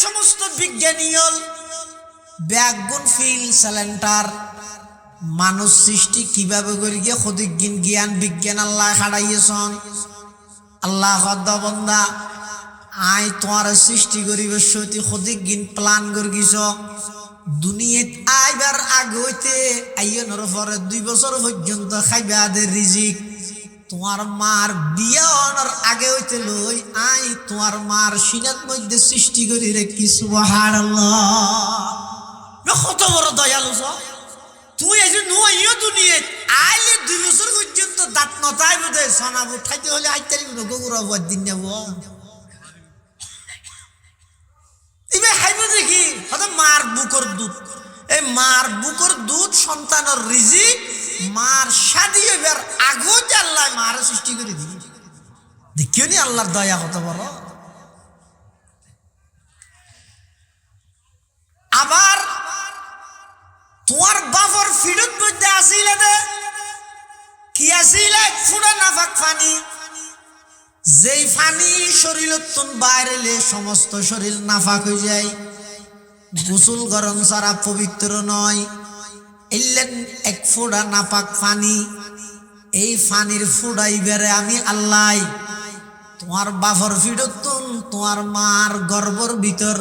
সমস্ত বিজ্ঞানী হল ব্যাগুন ফিল স্যালেন্টার মানুষ সৃষ্টি কিভাবে করি গিয়ে খদিজ্ঞান জ্ঞান বিজ্ঞান আল্লাহ হারাইয়েছন আল্লাহ বন্দা আই তোমার সৃষ্টি করিব সত্যি খদিজ্ঞান প্ল্যান করে গিয়েছ দুনিয়াত আইবার আগে হইতে আইয়নের পরে 2 বছর পর্যন্ত খাইবা আদের রিজিক তোমার মার বিয়া হওয়ার আগে হইতে লই আই তোমার মার সিনাত মধ্যে সৃষ্টি করি রেখি সুবহানাল্লাহ কত বড় দয়ালু তুই এই যে নুইও দুনিয়াত আইলে 2 বছর পর্যন্ত দাঁত নতাই বোধে সোনাবু খাইতে হলে আইতারি গগুরা বদ দিন যাব ইবে খাইবো দেখি হয়তো মার বুকর দুধ এই মার বুকর দুধ সন্তানের রিজিক মার শাদি হইবার আগতে আল্লাহ মার সৃষ্টি করে দিই দেখিও নি আল্লাহর দয়া কত বড় আবার তোমার বাবার ফিরত মধ্যে আসিলে দে কি আসিলে ফুড়া নাফাক পানি যেই পানি শরীরতন বাইরেলে সমস্ত শরীর নাফাক হয়ে যায় গোসল গরম ছাড়া পবিত্র নয় এলেন এক ফোঁড়া নাপাক পানি এই পানির ফোঁড়াই বেড়ে আমি আল্লাহ তোমার বাফর ফিরতুন তোমার মার গর্ভর ভিতর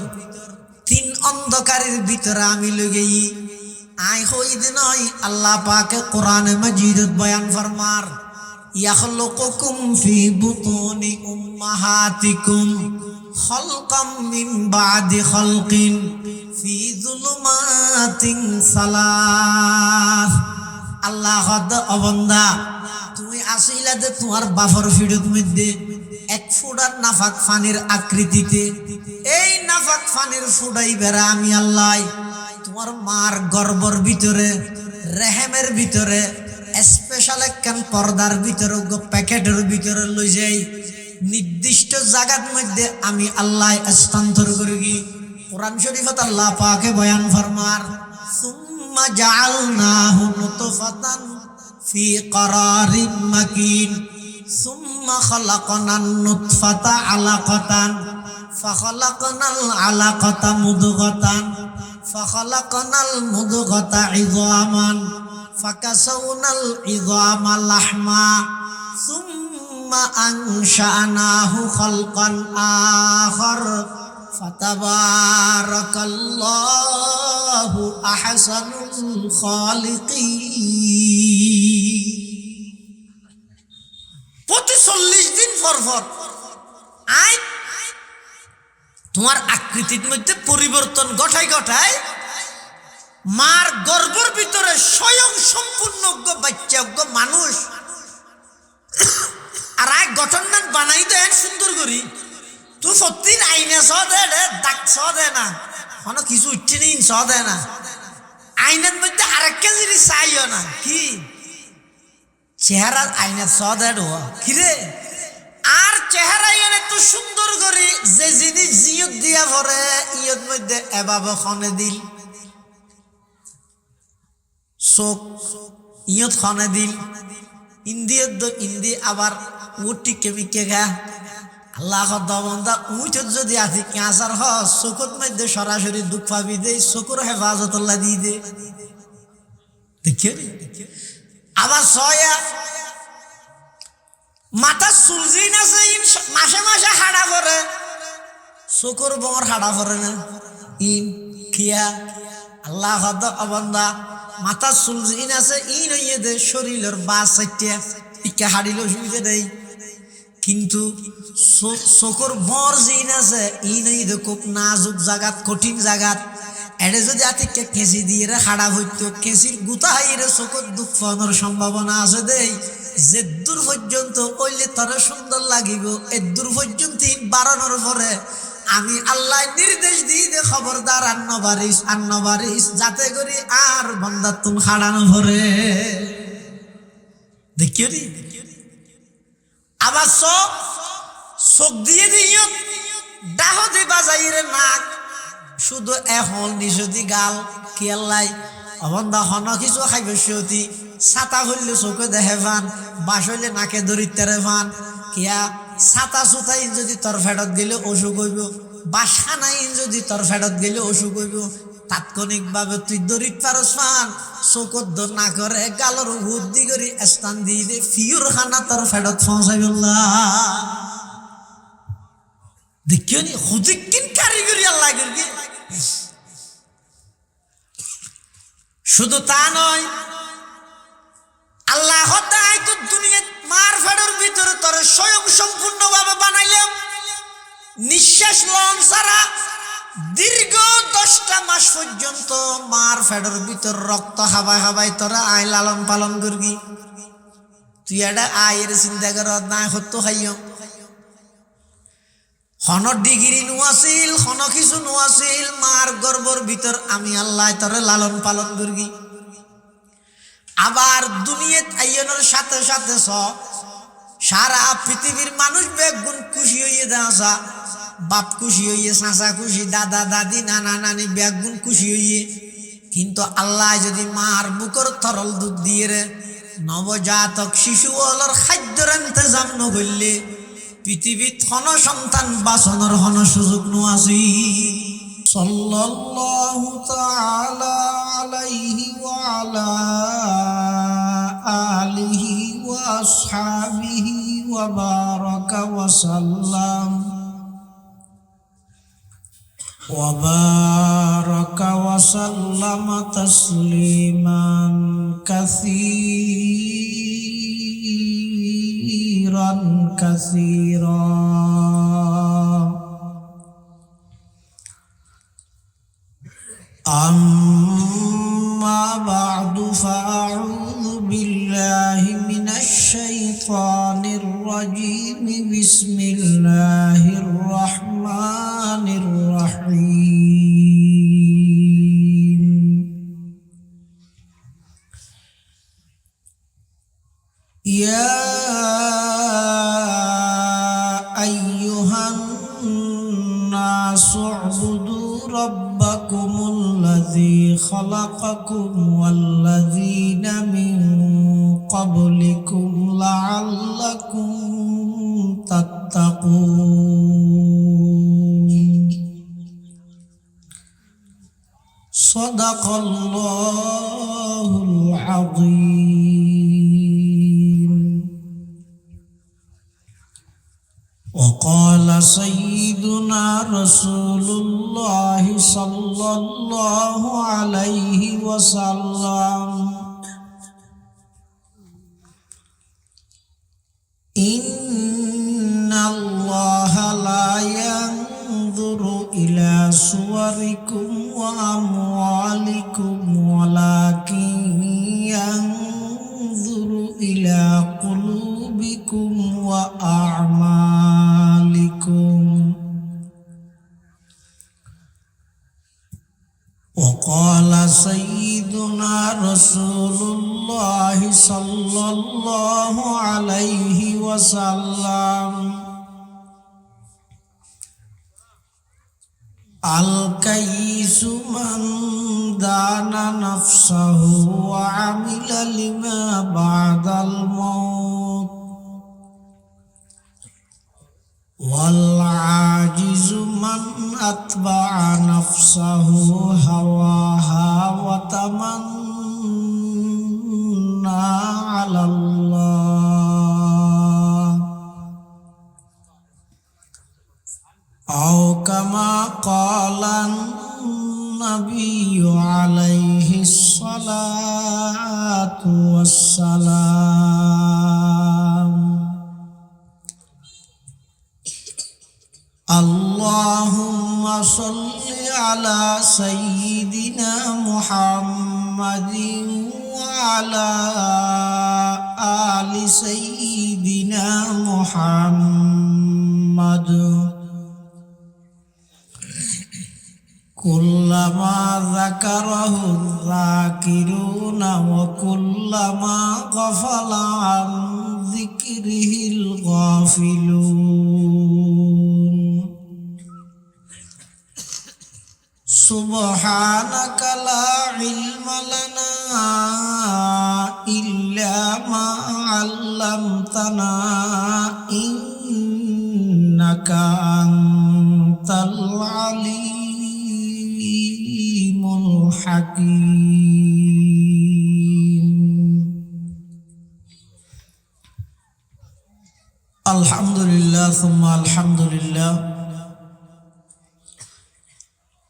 3 অন্ধকারের ভিতরে আমি লগেই আই হইদ নয় আল্লাহ পাকে কোরআনে মাজিদত বয়ান ফরমার ইয়াখলুকুকুম ফি বুতুনি উম্মাহাতিকুম খালকাম মিন বাদি খালকিন ফি যুলুমাতিন সালাস আল্লাহ হদ অবন্দা তুমি আসিলা যে তোমার বাফর ফিরত মধ্যে এক ফোঁটা নাফাক পানির আকৃতিতে এই নাফাক পানির ফোঁটাই বেড়া আমি আল্লাহ তোমার মার গর্ভর ভিতরে রেহেমের ভিতরে স্পেশাল একখান পর্দার ভিতরে প্যাকেটের ভিতরে লই যাই নির্দিষ্ট জায়গার মধ্যে আমি আল্লাহ স্থানান্তর করি কোরআন শরীফত আল্লাহ পাকে বয়ান ফরমার সুম্মা জাআলনাহু নুতফাতান ফি করারিম মাকিন সুম্মা খালাকনান নুতফাতা আলাকাতান ফাখালাকনাল আলাকাতা মুদগাতান ফাখালাকনাল মুদগাতা ইযামান ফাকাসাউনাল ইযামা লাহমা সুম্মা আনশানাহু খালকান আখার ফাতাবারাকাল্লাহু আহসানুল খালিকিন প্রতি 40 দিন পর আই তোমার আকৃতির মধ্যে পরিবর্তন ঘটায় মার গর্ভের ভিতরে স্বয়ং সম্পূর্ণ বাচ্চা মানুষ আর এক গঠনমান বানাই দেন সুন্দর করি তুই সত্যি আইনে ছ দে দাগ ছ দে না কোনো কিছু উঠছে নি ছ দে না আইনের মধ্যে আরেকটা জিনিস চাইও না কি চেহারা আইনে ছ দে কিরে আর চেহারা এনে তো সুন্দর করে যে জিনিস জিয়ত দিয়া ভরে ইয়ত মধ্যে এভাবে খনে দিল চোখ ইয়ত খনে দিল ইন্দি আবার উঠি কেমিকে গা আল্লাহ দমন্দা উঠত যদি আছি ক্যান্সার হ চোখত মধ্যে সরাসরি দুঃখ পাবি দে চোখর হেফাজত আল্লাহ দিয়ে দে দেখিও আবার ছয়া মাথা চুলজিন আছে মাসে মাসে হাড়া পরে চোখর বর হাড়া পরে না ইন খিয়া আল্লাহ অবন্দা মাথা চুলজিন আছে ইন হইয়ে দে শরীরের বাস চাইটিয়া ইকে হাড়িল সুবিধা দেয় কিন্তু চোখর বর জিন আছে ইন হইয়ে দে খুব নাজুক জাগাত কঠিন জাগাত এড়ে যদি আতিকে কেঁচি দিয়ে হাড়া হইতো কেঁচির গুতা হাইরে চোখর দুঃখ পাওয়ার সম্ভাবনা আছে দেই যে দূর পর্যন্ত ওইলে তারা সুন্দর লাগিব এ দূর পর্যন্ত বাড়ানোর পরে আমি আল্লাহ নির্দেশ দিই দে খবরদার আন্নবারিস যাতে করি আর বন্দা তুমি হারানো ভরে দেখিও নি আবার চোখ দিয়ে দিও ডাহতে বাজাইরে নাক শুধু এখন নিশতি গাল কি আল্লাহ অবন্দা হন কিছু খাইবে সতি ছাতা হইলে চোখে দেখে ফান বাস হইলে নাকে দরিদ্রে ফান কিয়া ছাতা সুতাই যদি তোর ফেরত গেলে অসুখ হইব, বাসা নাই যদি তোর ফেরত গেলে অসুখ হইব। তাৎক্ষণিকভাবে তুই দরিদ পারস পান চোখত দর না করে গালর বুদ্ধি করি স্থান দিয়ে দে ফিউর খানা তোর ফেরত পৌঁছাইবল্লা। দেখিও নি হুদিকিন কারিগরি আল্লাহ করি। শুধু তা নয়, আল্লাহ তো দুনিয়ার মার ফেডের ভিতরে তোর স্বয়ং সম্পূর্ণভাবে বানাইলাম। নিঃশ্বাস লন ছাড়া দীর্ঘ 10টা মাস পর্যন্ত মার ফেডের ভিতর রক্ত হাবাই হাবাই তোরা আয় লালন পালন করবি। তুই এটা আয়ের চিন্তা কর না হতো খাইও। হন ডিগ্রি নোয়াছিল, হন কিছু নোয়াছিল, মার গর্ভর ভিতর আমি আল্লাহ তোরে লালন পালন করবি। আবার দুনিয়াত আইয়নের সাথে সাথে সারা পৃথিবীর মানুষ বেগুন খুশি হইয়ে দেওয়া, বাপ খুশি হইয়ে, চাচা খুশি, দাদা দাদি নানা নানি বেগুন খুশি হইয়ে। কিন্তু আল্লাহ যদি মার বুকর তরল দুধ দিয়ে রে নবজাতক শিশু অলর খাদ্যর ইন্তজাম নকরলে পৃথিবীত হন সন্তান বাঁচানোর হন সুযোগ নোয়াছি। সাল্লাল্লাহু তাআলা আলাইহি ওয়া আলা আলিহি ওয়া আসহাবিহি ওয়া বারাকা ওয়া সাল্লাম তাসলিমান কাসীরা। أما بعد فأعوذ بالله من الشيطان الرجيم. بسم الله الرحمن الرحيم. يا أيها الناس اعبدوا ربكم الذي خلقكم والذين من قبلكم لعلكم تتقون. صدق الله العظيم. وقال سيدنا رسول الله صلى الله عليه وسلم: إن الله لا ينظر إلى صوركم وأموالكم ولكن ينظر إلى قلوبكم وأعمالكم. وقال سيدنا رسول الله صلى الله عليه وسلم: الكيس من دان نفسه وعمل لما بعد الموت، والعاجز من أتبع نفسه هواها وتمنى على الله، أو كما قال النبي عليه الصلاة والسلام: اللهم صل على سيدنا محمد وعلى آل سيدنا محمد كلما ذكره الذاكرون وكلما غفل عن ذكره الغافلون. سبحانك لا علم لنا إلا ما علمتنا إنك ইন্নাকা আনতাল আলিমুল হাকীম। আলহামদুলিল্লাহ সুম্মা আলহামদুলিল্লাহ।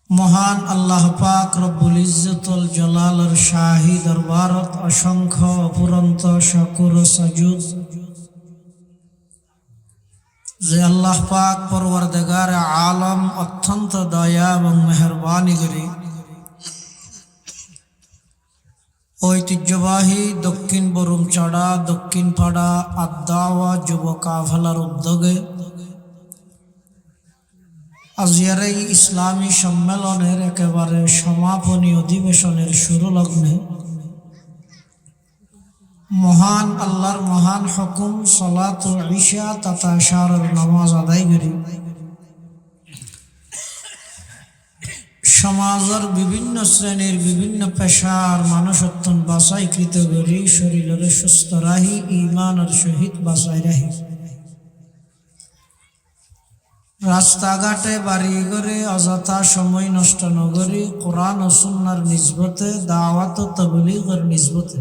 মহান আল্লাহ পাক রব্বুল ইজ্জতুল জালালের শাহী দরবারত অসংখ্য অপুরন্ত শুকর ও সাজুদ যে আল্লাহ পাক পরওয়ারদিগার আলম অত্যন্ত দয়া এবং মেহেরবানি করে ঐতিহ্যবাহী দক্ষিণ বরুমচড়া দক্ষিণ পাড়া আদ-দাওয়া যুব কাফেলার উদ্যোগে আজকের এই ইসলামী সম্মেলনের একেবারে সমাপনী অধিবেশনের শুরু লগ্নে মহান আল্লাহর মহান হুকুম সালাতুল ইশা তথা ইশারের নামাজ আদায় করি সমাজের বিভিন্ন শ্রেণীর বিভিন্ন পেশার মানুষ অত্যন্ত বাছাইকৃত করি শরীরের সুস্থ রাহি ঈমানের সহিত বাছাই রাহি রাস্তাঘাটে বাড়ি ঘরে অযথা সময় নষ্ট নগরী কোরআন ও সুন্নাহর নিসবতে দাওয়াত ও তাবলীগের নিসবতে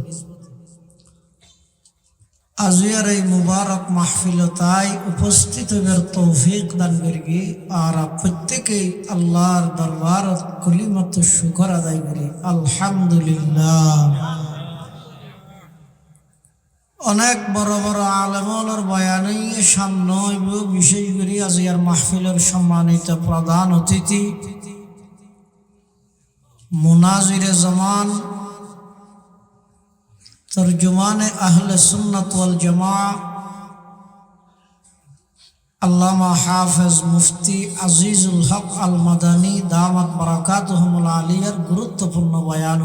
আজকের এই মুবারক মাহফিলতায় উপস্থিত হবার তৌফিক দান করি আর প্রত্যেকেই আল্লাহর দরবারত কলিমাত শুকর আদায় করি আলহামদুলিল্লাহ। অনেক বড় বড় আলেমর বয়ানই সামনে হইব বিশেষ করে আজকের মাহফিলের সম্মানিত প্রধান অতিথি মুনাজিরে জামান তরজুমানে আহলে সুন্নাত ওয়াল জামাআহ আল্লামা হাফেজ মুফতি আজিজুল হক আল মাদানী দামাত বারাকাতুহুমুল আলিয়ার গুরুত্বপূর্ণ বয়ান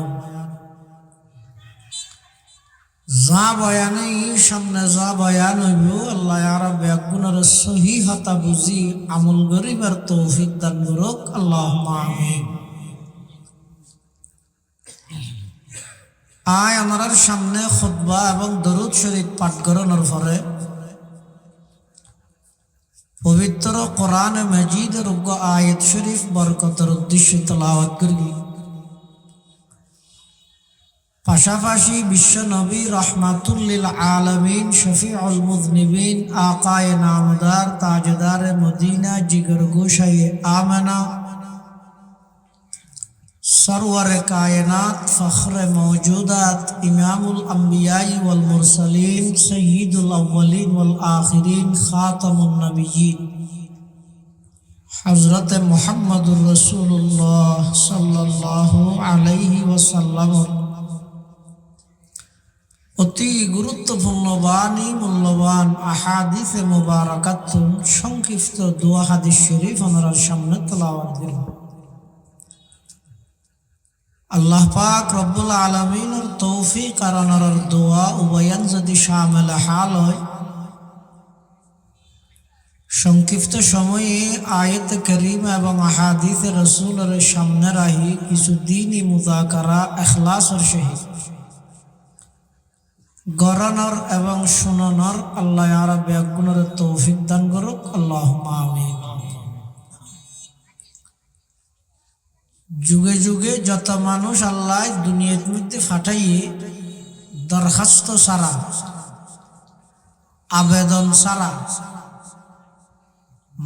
যা বয়ানে সামনে যা বয়ান হইব আল্লাহ আরা ব্যাগুণের সহিহতা বুঝি আমল গরিবার তৌফিক দান করুক আল্লাহুম্মা আমিন। আয় আমার সামনে খুতবা এবং দরুদ শরীফ পাঠ করানোর পরে পবিত্র কোরআন মাজিদের আয়াত শরীফ বরকতের উদ্দেশ্যে তেলাওয়াত করি পাশাপাশি বিশ্ব নবী রহমাতুল লিল আলামিন শফিউল মুযনিবিন আকায়ে নামদার তাজদার মদিনা জিগর গোশায়ে আমেনা सरवर कायनात फ़ख्र मौजूदात इमामुल अंबियाई वल मुरसलीन सय्यिदुल अव्वलीन वल आखिरीन खातमुन नबिय्यीन हज़रत मुहम्मदुर रसूलुल्लाह सल्लल्लाहु अलैहि वसल्लम অতি গুরুত্বপূর্ণ বাণী মূল্যবান আহাদিসে মুবারাকাত সংক্ষিপ্ত দোয়া হাদিস শরীফ আমরা সামনে তেলাওয়াত করব। আল্লাহ পাক রব্বুল আলামিনের তৌফিক আর আনার দোয়া উভয়ান যদি শামিল হাল হয় সংক্ষিপ্ত সময়ে আয়াত কারীমা এবং আহাদিসে রাসূলের সামনে রাহি কিছু দ্বীনি মুযাকারা ইখলাসের সহিত গড়ানোর এবং শোনানোর আল্লাহ আরা ব্যাগুণের তৌফিক দান করুক আল্লাহুম্মা আমিন। যুগে যুগে যত মানুষ আল্লাহ দুনিয়ার মধ্যে ফাটাইয়ে দরখাস্ত সারা আবেদন সারা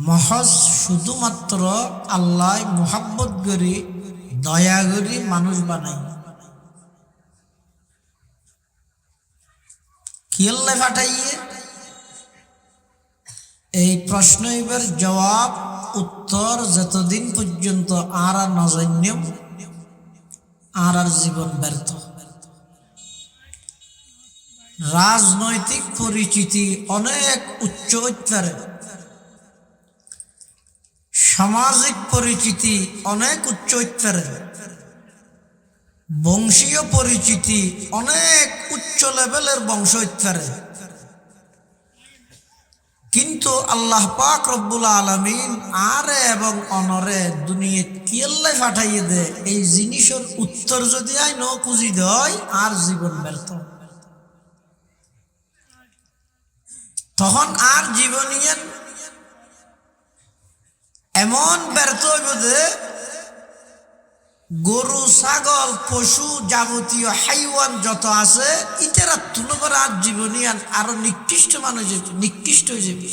মহজ শুধুমাত্র আল্লাহ মুহাব্বত করে দয়া করে মানুষ বানাই কি আল্লাহ ফাটাইয়ে এই প্রশ্ন এবার জবাব উত্তর যতদিন পর্যন্ত আর না জানিম আর জীবন ব্যর্থ। রাজনৈতিক পরিচিতি অনেক উচ্চ স্তরে, সামাজিক পরিচিতি অনেক উচ্চ স্তরে, বংশীয় পরিচিতি অনেক উচ্চ লেভেলের বংশ স্তরে, কিন্তু আল্লাহ পাক রব্বুল আলামিন আরে এবং অনরে দুনিয়া কি আল্লাহ পাঠাইয়ে দে এই জিনিসের উত্তর যদি আই ন খুঁজি দেয় আর জীবন ব্যর্থ। তখন আর জীবনীয় এমন ব্যর্থ হইব যে গরু ছাগল পশু যাবতীয় হাইওয়ান যত আছে ইটারা তুলবার আর জীবনিয়ান আরো নিকৃষ্ট মানুষ নিকৃষ্ট হয়ে যাবে।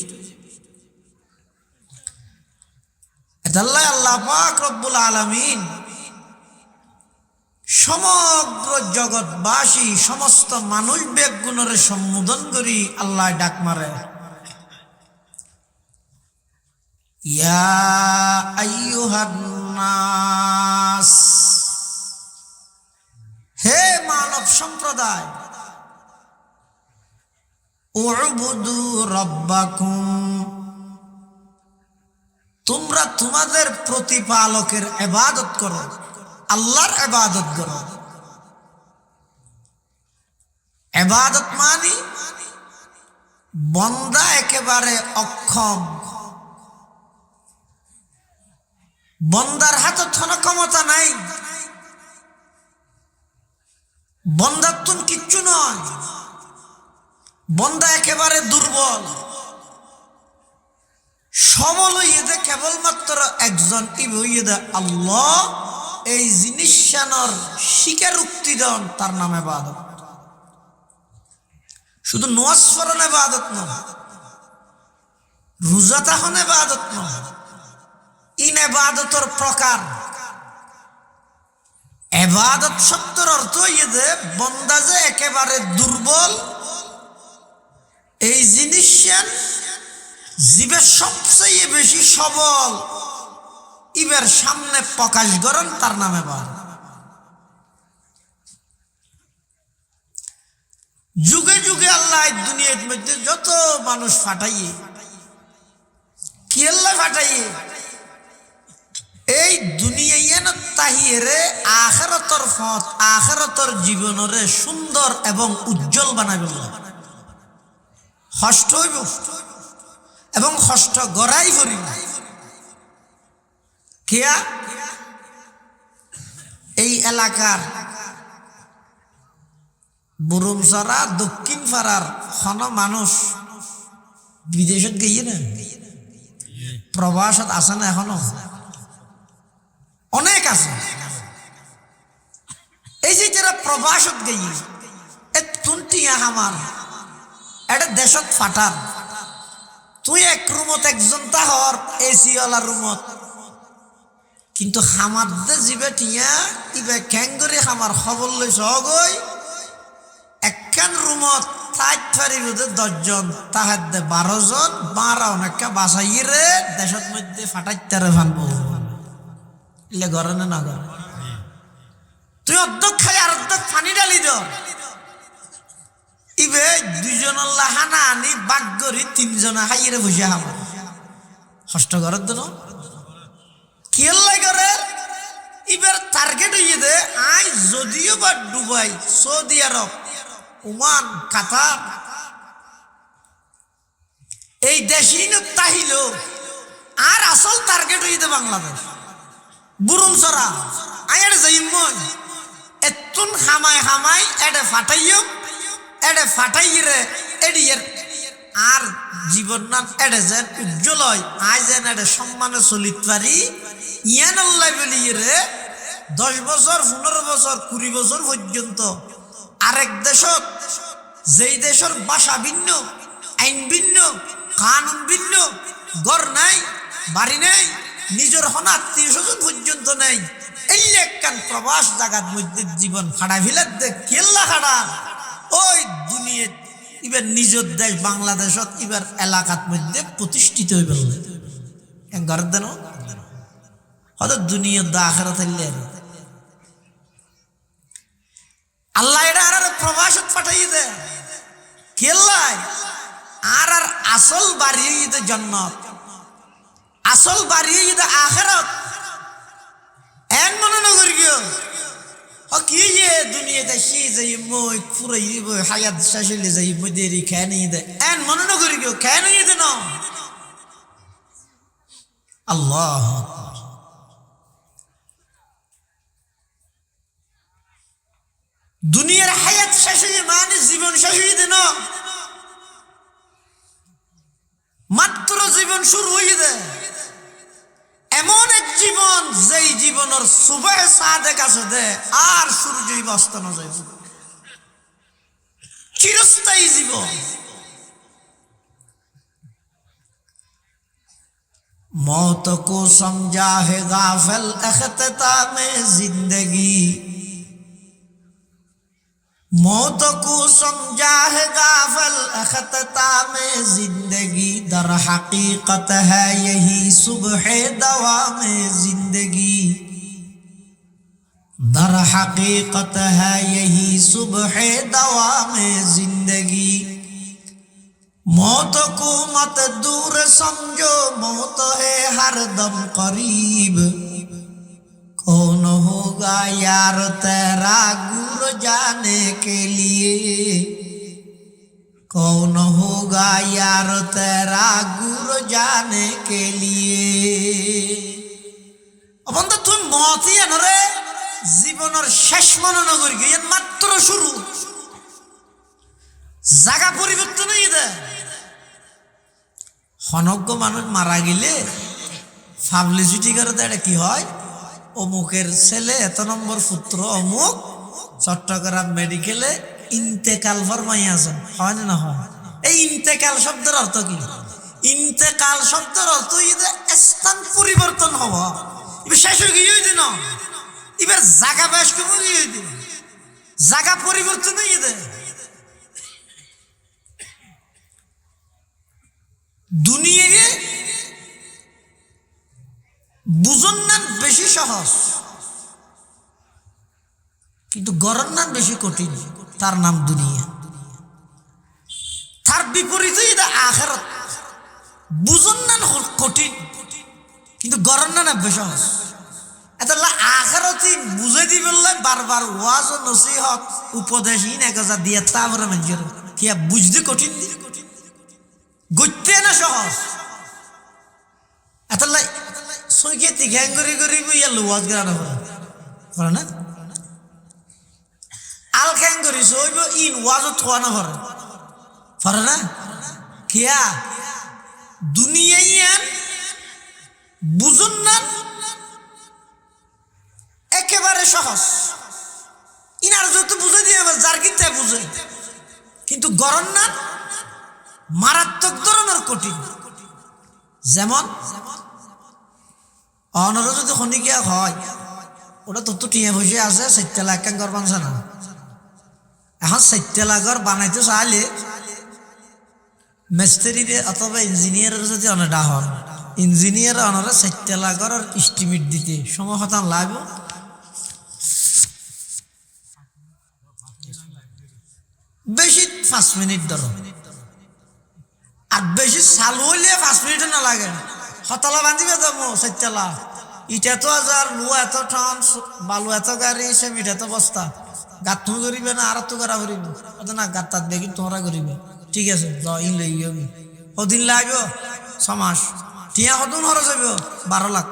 এটাল্লাই আল্লাহ পাক রব্বুল আলামিন সমগ্র জগৎবাসী সমস্ত মানুষ বেগুণরে সম্বোধন করি আল্লাহ ডাক মারে, ইয়া আইয়ুহান নাস, হে মানব সম্প্রদায়, উবুদু রাব্বাকুম, তোমরা তোমাদের প্রতিপালকের ইবাদত করো, আল্লাহর ইবাদত করো। ইবাদত মানে বান্দা একেবারে অক্ষম, বান্দার হাতে কোনো ক্ষমতা নাই, বান্দার তুন কিচ্ছু নয়, বান্দা একেবারে দুর্বল। সবল হইয়ে কেবলমাত্র একজন ইবইদে আল্লাহ, এই জিনিস শানর স্বীকারোক্তি দেন তার নাম ইবাদত। শুধু নামাজ পড়া ইবাদত নয়, রোজা থাকা ইবাদত নয়, ইন ইবাদতের প্রকার। ইবাদত শব্দের অর্থ হইয়ে বান্দা যে একেবারে দুর্বল, এই জিনিস জীবের সবচেয়ে বেশি সবল ইবের সামনে প্রকাশ করেন তার নামে ইবাদত। যুগে যুগে আল্লাহ দুনিয়ার মধ্যে যত মানুষ ফাটাইয়ে কি আল্লাহ ফাটাইয়ে এই দুনিয়ায় তাহিরে আখিরাতের পথ আখিরাতের জীবনরে সুন্দর এবং উজ্জ্বল বানাবে। কষ্ট হইব এবং কষ্ট গড়াই করিব কিয়া এই এলাকার বুরুমসরা দক্ষিণ পাড়ার খন মানুষ বিদেশত গিয়ে না, প্রবাসত আছে না, এখনো অনেক আছে। এই যে যারা প্রবাসত গিয়ে তুনটিয়া আমার এটা দেশত ফাটার, তুই এক রুমত একজন তাহর এসিওয়ালা রুমত, কিন্তু খামার দে জিবে টিয়া ইবে ক্যাঙ্গরি খামার খবর লই সগই একখান রুমত তাইত পারিব 10 জন, তাহার দে 12 জন, 12 অনেকটা বাসাই রে দেশত মধ্যে ফাটাইতারে ফানবো ইলে ঘরে না ঘরে। তুই অর্ধেক খাই আর অর্ধেক পানি ডালি দ, ইবে 2 জনের লাহানা আনি বাগরি 3 জনে হাইরে বসে হামা কষ্ট ঘরের দেন কি লাই করে। ইবার টার্গেট হইয়ে দে আই যদিও বা দুবাই, সৌদি আরব, ওমান, কাতার এই দেশই তাহিল, আর আসল টার্গেট হইয়ে দে বাংলাদেশ বুরুমসরা। আয়ের যাইমই এতুন হামাই হামাই এডে ফাটাইও, এডে ফাটাইরে এডিয়ের আর জীবন নাম এডে যেন উজ্জ্বল হয়, আই যেন এডে সম্মানে চলিত পারি ইয়ান আল্লাহ বলিয়ে রে 10 বছর 15 বছর 20 বছর পর্যন্ত আরেক দেশত, যেই দেশের ভাষা ভিন্ন, আইন ভিন্ন, কানুন ভিন্ন, ঘর নাই, বাড়ি নাই, নিজের হন আত্মীয় স্বজন পর্যন্ত নাই, এই একখান প্রবাস জায়গার মধ্যে জীবন খাড়া ফিলার দেখ কেল্লা খাড়া। ওই দুনিয়া এবার নিজের দেশ বাংলাদেশত এবার এলাকার মধ্যে প্রতিষ্ঠিত হইবে ঘর দেন হয়তো দুনিয়ার দা আখেরাত আল্লাহ এটা আর প্রবাসত পাঠাই দে কেল্লাই আর আর আসল বাড়ি দে জন্নত, আসল বাড়ি দে আখেরাত। এন মনে নগর গিয়ে কি যে দুনিয়াতে সে যাই মই ফুরাই দিব হায়াত শাসলে যাই মই দেরি খেয়ে নিয়ে দে, এন মনে নগর গিয়ে খেয়ে নিয়ে দে না। আল্লাহ দুনিয়ার হায়াত শেষ হয়ে মানে জীবন শেষ হয়ে দে না, মাত্র জীবন শুরু হয়ে দে। এমন এক জীবন যেই জীবনের সুবহে সাদেক আছে দে আর সূর্যই অস্ত না যায়, চিরস্থায়ী জীবন। मौत को समझा है गाफिल अख्तिताम जिंदगी, मौत को समझा है गाफिल अख्तिताम जिंदगी, दर हकीकत है यही सुबह दवाम जिंदगी, दर हकीकत है यही सुबह दवाम जिंदगी। मौत को मत दूर समझो, मौत है हर दम करीब, कौन होगा यार तेरा गुर जाने के लिए, कौन होगा यार तेरा गुर जाने के लिए। बंदा तुम मौत ही रे জীবনের শেষ মনে করি গিয়ে মাত্র শুরু, জায়গা পরিবর্তন হয়ে দেয়। হনজ্ঞ মানুষ মারা গেলে পাবলিসিটি করে দেয়, কি হয়, অমুকের ছেলে এত নম্বর পুত্র অমুক চট্টগ্রাম মেডিকেলে ইন্তেকাল ফরমাইয়াছেন, হয় না হয়? এই ইন্তেকাল শব্দের অর্থ কি? ইন্তেকাল শব্দের অর্থ স্থান পরিবর্তন হওয়া। এবার শেষ হয়ে গিয়ে দিন, এবার জায়গা বেশ কমে গিয়ে দিন, জায়গা পরিবর্তন হয়ে দেয়। দুনিয়াকে বুঝন নান বেশি সহজ, কিন্তু গড়ন নান বেশি কঠিন। তার নাম দুনিয়া। তার বিপরীতে এটা আখিরাত। বুঝন নান কঠিন, কিন্তু গড়ন নান বেশি সহজ। এটা আখিরাতই বুঝাই দি বললে বারবার ওয়াজ ও নসিহত উপদেশহীন একজা দিয়ে তারপরে মানুষের কি বুঝতে কঠিন, গড়তে না সহজ। এতলাই সৈকেতি ঘ্যাং করি করি ইয়া ওয়াজ গানা করে না, আল খ্যাং করি সইব ইন ওয়াজও থোয়া না করে না। কিয়া দুনিয়াই বুঝুন না একেবারে সহজ, ইনার যত বুঝে দিয়ে যার কিনতে বুঝে, কিন্তু গরম না মারাত্মক ধরনের কঠিন। যেমন অনর যদি খনিকিয়া হয়, ওটা তো টিয়া বসে আছে 4 লাখ ঘর বানছে না। এখন 4 লাখ ঘর বানাইতে চাইলে মিস্ত্রি অথবা ইঞ্জিনিয়ারের যদি অনেকটা হন, ইঞ্জিনিয়ার অনরা 4 লাখ ঘর এস্টিমেট দিতে সময় হতান লাভ বেশি 5 মিনিট ধরো, আর বেশি চালু হইলে 5 মিনিট না লাগে। হতলা বান্ধিবে তো 4 লাখ, ইটা তো 1000, লোয়া এত টন, বালু এত গাড়ি, সেমিট এত বস্তা, গাত তুমি করিবে না আর তো করা করিবে না, গাত তাত দেখি তোমরা করিবে, ঠিক আছে ইন লইবি সদিন লাগব 6 মাস, টিয়া সদন খরচ হইব 12 লাখ।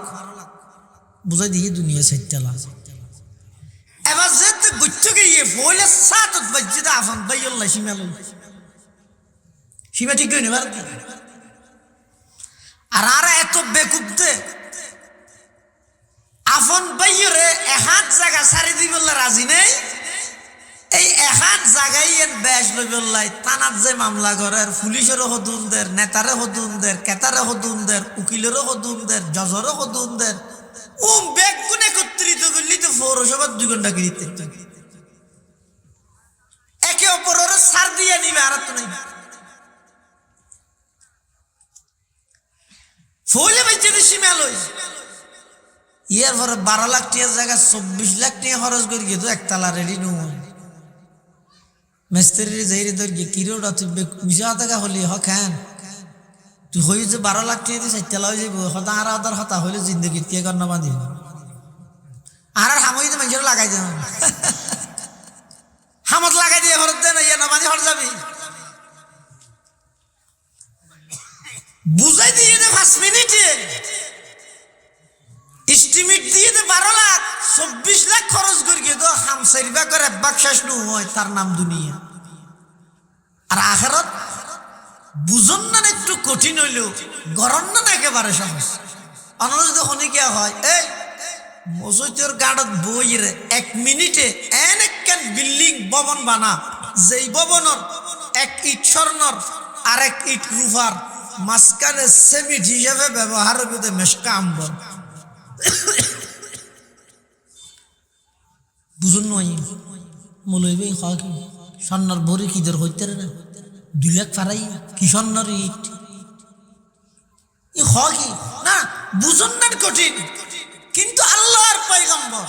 বুঝাই দিয়ে দুনিয়া 4 লাখ। এবার যেতে গুচ্ছ গিয়ে বলে সাতত বাজ্যে আফান বাইল্লা সীমা লই, সীমা ঠিক করে নেবার। আর এত বেকুব দে আফন বাইরে এহাত জায়গা সারি দি বললে রাজি নেই। এই এহাত জায়গায় বেশ লই বললাই থানাত যে মামলা করার, পুলিশেরও হদুন দের, নেতারে হদুন দের, কেতারে হদুন দের, উকিলেরও হদুন দের, জজরও হদুন দের, বেগ গুণ একত্রিত করলি তো পৌরসভার 2 ঘন্টা গিরিতে একে অপরের সার দিয়ে নিবে। আর তো নাই ফলে বেঁচে সীমা লই ইয়ার পরে 12 লাখ টাকার জায়গা 24 লাখ টাকা খরচ করি গিয়ে তো একতলা রেডি নয়। মিস্ত্রির যাইরে ধর গিয়ে কিরোটা তুই মিশা টাকা হলি হ্যান তুই হই যে 12 লাখ টাকা দিয়ে 4 তলা হয়ে যাবো, হতা আর আদার হতা হইলে জিন্দগি কে কর না বাঁধি আর হামই তো মানুষের লাগাই দেন, হামত লাগাই দিয়ে হরত দেন ইয়া না বাঁধি হর যাবি। বুঝাই দিয়ে 5 মিনিটে এস্টিমেট দিয়ে 12 লাখ 24 লাখ খরচ করি গিয়ে তো হামসাইবা করে বাকশাস নু হয়, তার নাম দুনিয়া। আর আখিরাত বুঝন না একটু কঠিন হইলেও গরম না একেবারে সহজ। অন্য যদি খনিকিয়া হয় এই মসজিদের গাড়ত বইরে 1 মিনিটে এনেকেন বিল্ডিং ভবন বানা, যেই ভবনের 1 ইট স্বর্ণর আর 1 ইট রুফার মাঝখানে সেমিট হিসেবে ব্যবহার হবে মেশকা আম্বর। বুঝুন নয় মলইবে হয় কি স্বর্ণর ভরি কিদের হইতে না 2 লাখ ফারাই কি স্বর্ণর ইট ই হয় কি না বুঝুন না কঠিন। কিন্তু আল্লাহর পয়গম্বর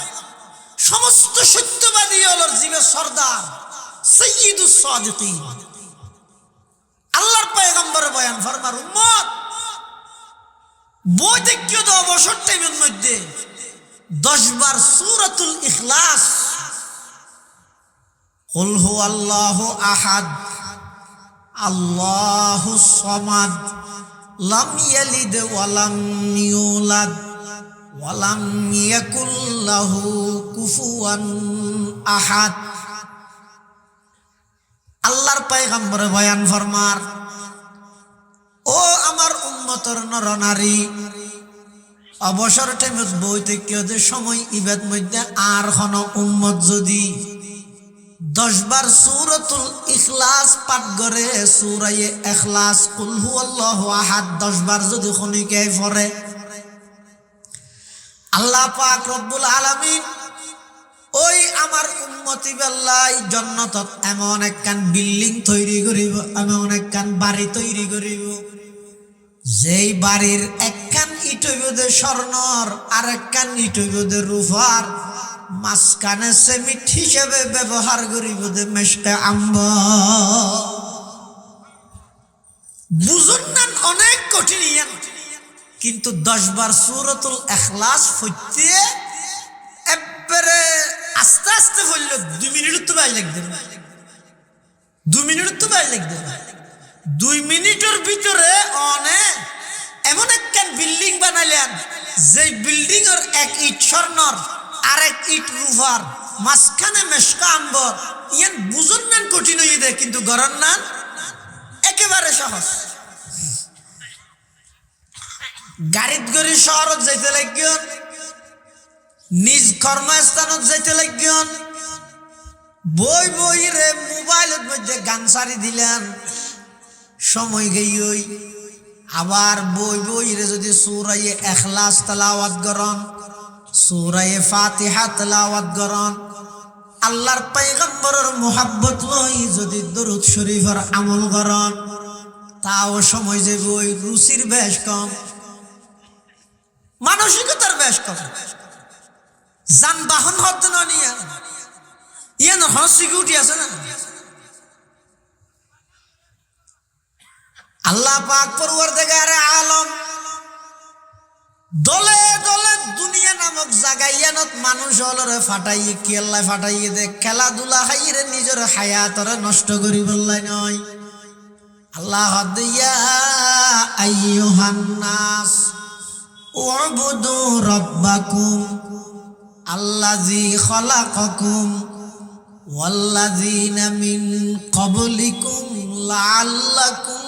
সমস্ত সত্যবাদী হলোর জীবের সর্দার সৈয়দুস সাদিকিন আল্লাহর পয়গম্বরের বয়ান ফরমার উম্মত বই দেখিও তো অবসর টাইমের মধ্যে 10 বার সূরাতুল ইখলাস কুল হুয়াল্লাহু আহাদ আল্লাহুস সামাদ লাম ইয়ালিদ ওয়া লাম ইউলাদ ওয়ালাম ইয়াকুল লাহু কুফুয়ান আহাদ। আল্লাহর পয়গম্বর বয়ান ফরমার ও আমার উম্মতের নরনারী অবসর টাইমত বইতে কেউ যে সময় ইবাদ মধ্যে আর কোন উম্মত যদি 10 বার সূরাতুল ইখলাস পাঠ করে সূরা ইখলাস কুল হুয়াল্লাহু আহাদ 10 বার যদি খনিকায় পড়ে আল্লাহ পাক রব্বুল আলামিন ওই আমার উম্মতি বেল্লাই জান্নাতত এমন একখান বিল্ডিং তৈরি করিব, এমন একখান বাড়ি তৈরি করিব যেই বাড়ির একখান ইট হইব স্বর্ণর আর একখান ইট হইব রূপার মাঝখানে সেমিট হিসেবে ব্যবহার করিব মেশকে আম্বর। বুঝুন না অনেক কঠিন ইয়ান, কিন্তু 10 বার সূরাতুল ইখলাস পড়তে একবারে আস্তে আস্তে পড়লে 2 মিনিট তো বাই লাগবে, 2 মিনিট তো বাই লাগবে। 2 মিনিটের ভিতরে অনেক এমন একখান বিল্ডিং বানাইলেন যেই বিল্ডিং এর 1 ইট স্বর্ণর আর 1 ইট রূপার মাঝখানে মেশকা আম্বর। ইয়ান বুঝুন না কঠিন হয়ে দেয়, কিন্তু গরম না একেবারে সহজ। গাড়িত গড়ি শহরত যাইতে লাগিয়ন, নিজ কর্মস্থানত যাইতে লাগিয়ন, বই বই রে মোবাইলের মধ্যে গান সারি দিলেন সময় গেই। আবার বই বই রে যদি সূরা ইখলাস তেলাওয়াত করন, সূরা ফাতিহা তেলাওয়াত করন, আল্লাহর পয়গম্বরের মুহাব্বত লই যদি দরুদ শরীফের আমল করন, তাও সময় যে বই রুচির বেশ কম, মানসিকতার বেশ কম। যানবাহন হতে না নিয়ে ইয়ান সিকিউরিটি আছে না। আল্লাহ পাক পরওয়ারদিগার আলম দলে দলে দুনিয়া নামক জায়গা ইয়ানত মানুষ হলরে ফাটাইয়ে কি আল্লাহ ফাটাইয়ে দে খেলাধুলা হাইরে নিজের হায়াতরে নষ্ট করি বললাই নয়। আল্লাহ দিয়া আইয়ুহান নাস উবুদু রাব্বাকুম আল্লাযী খালাকাকুম ওয়াল্লাযীনা মিন ক্বাবলিকুম লাআল্লাকুম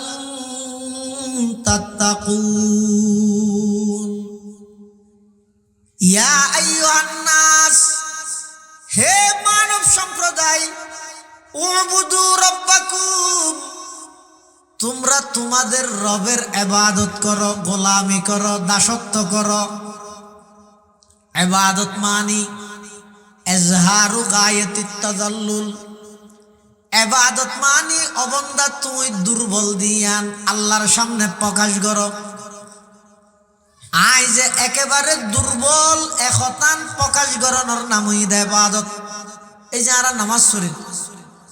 তাত্তাকুন। ইয়া আইয়ুহান নাস, হে মানব সম্প্রদায়, উবুদু রাব্বাকুম, তোমরা তোমাদের রবের ইবাদত করো, গোলামি করো, দাসত্ব করো। ইবাদত মানি ইজহারু গায়াতিত তাযাল্লুল, ইবাদত মানি অবন্দা তুই দুর্বল দিয়ান আল্লাহর সামনে প্রকাশ করো। আই যে একেবারে দুর্বল একতান প্রকাশ করানোর নামই দে ইবাদত। এই যে আরা নামাজ শরীফ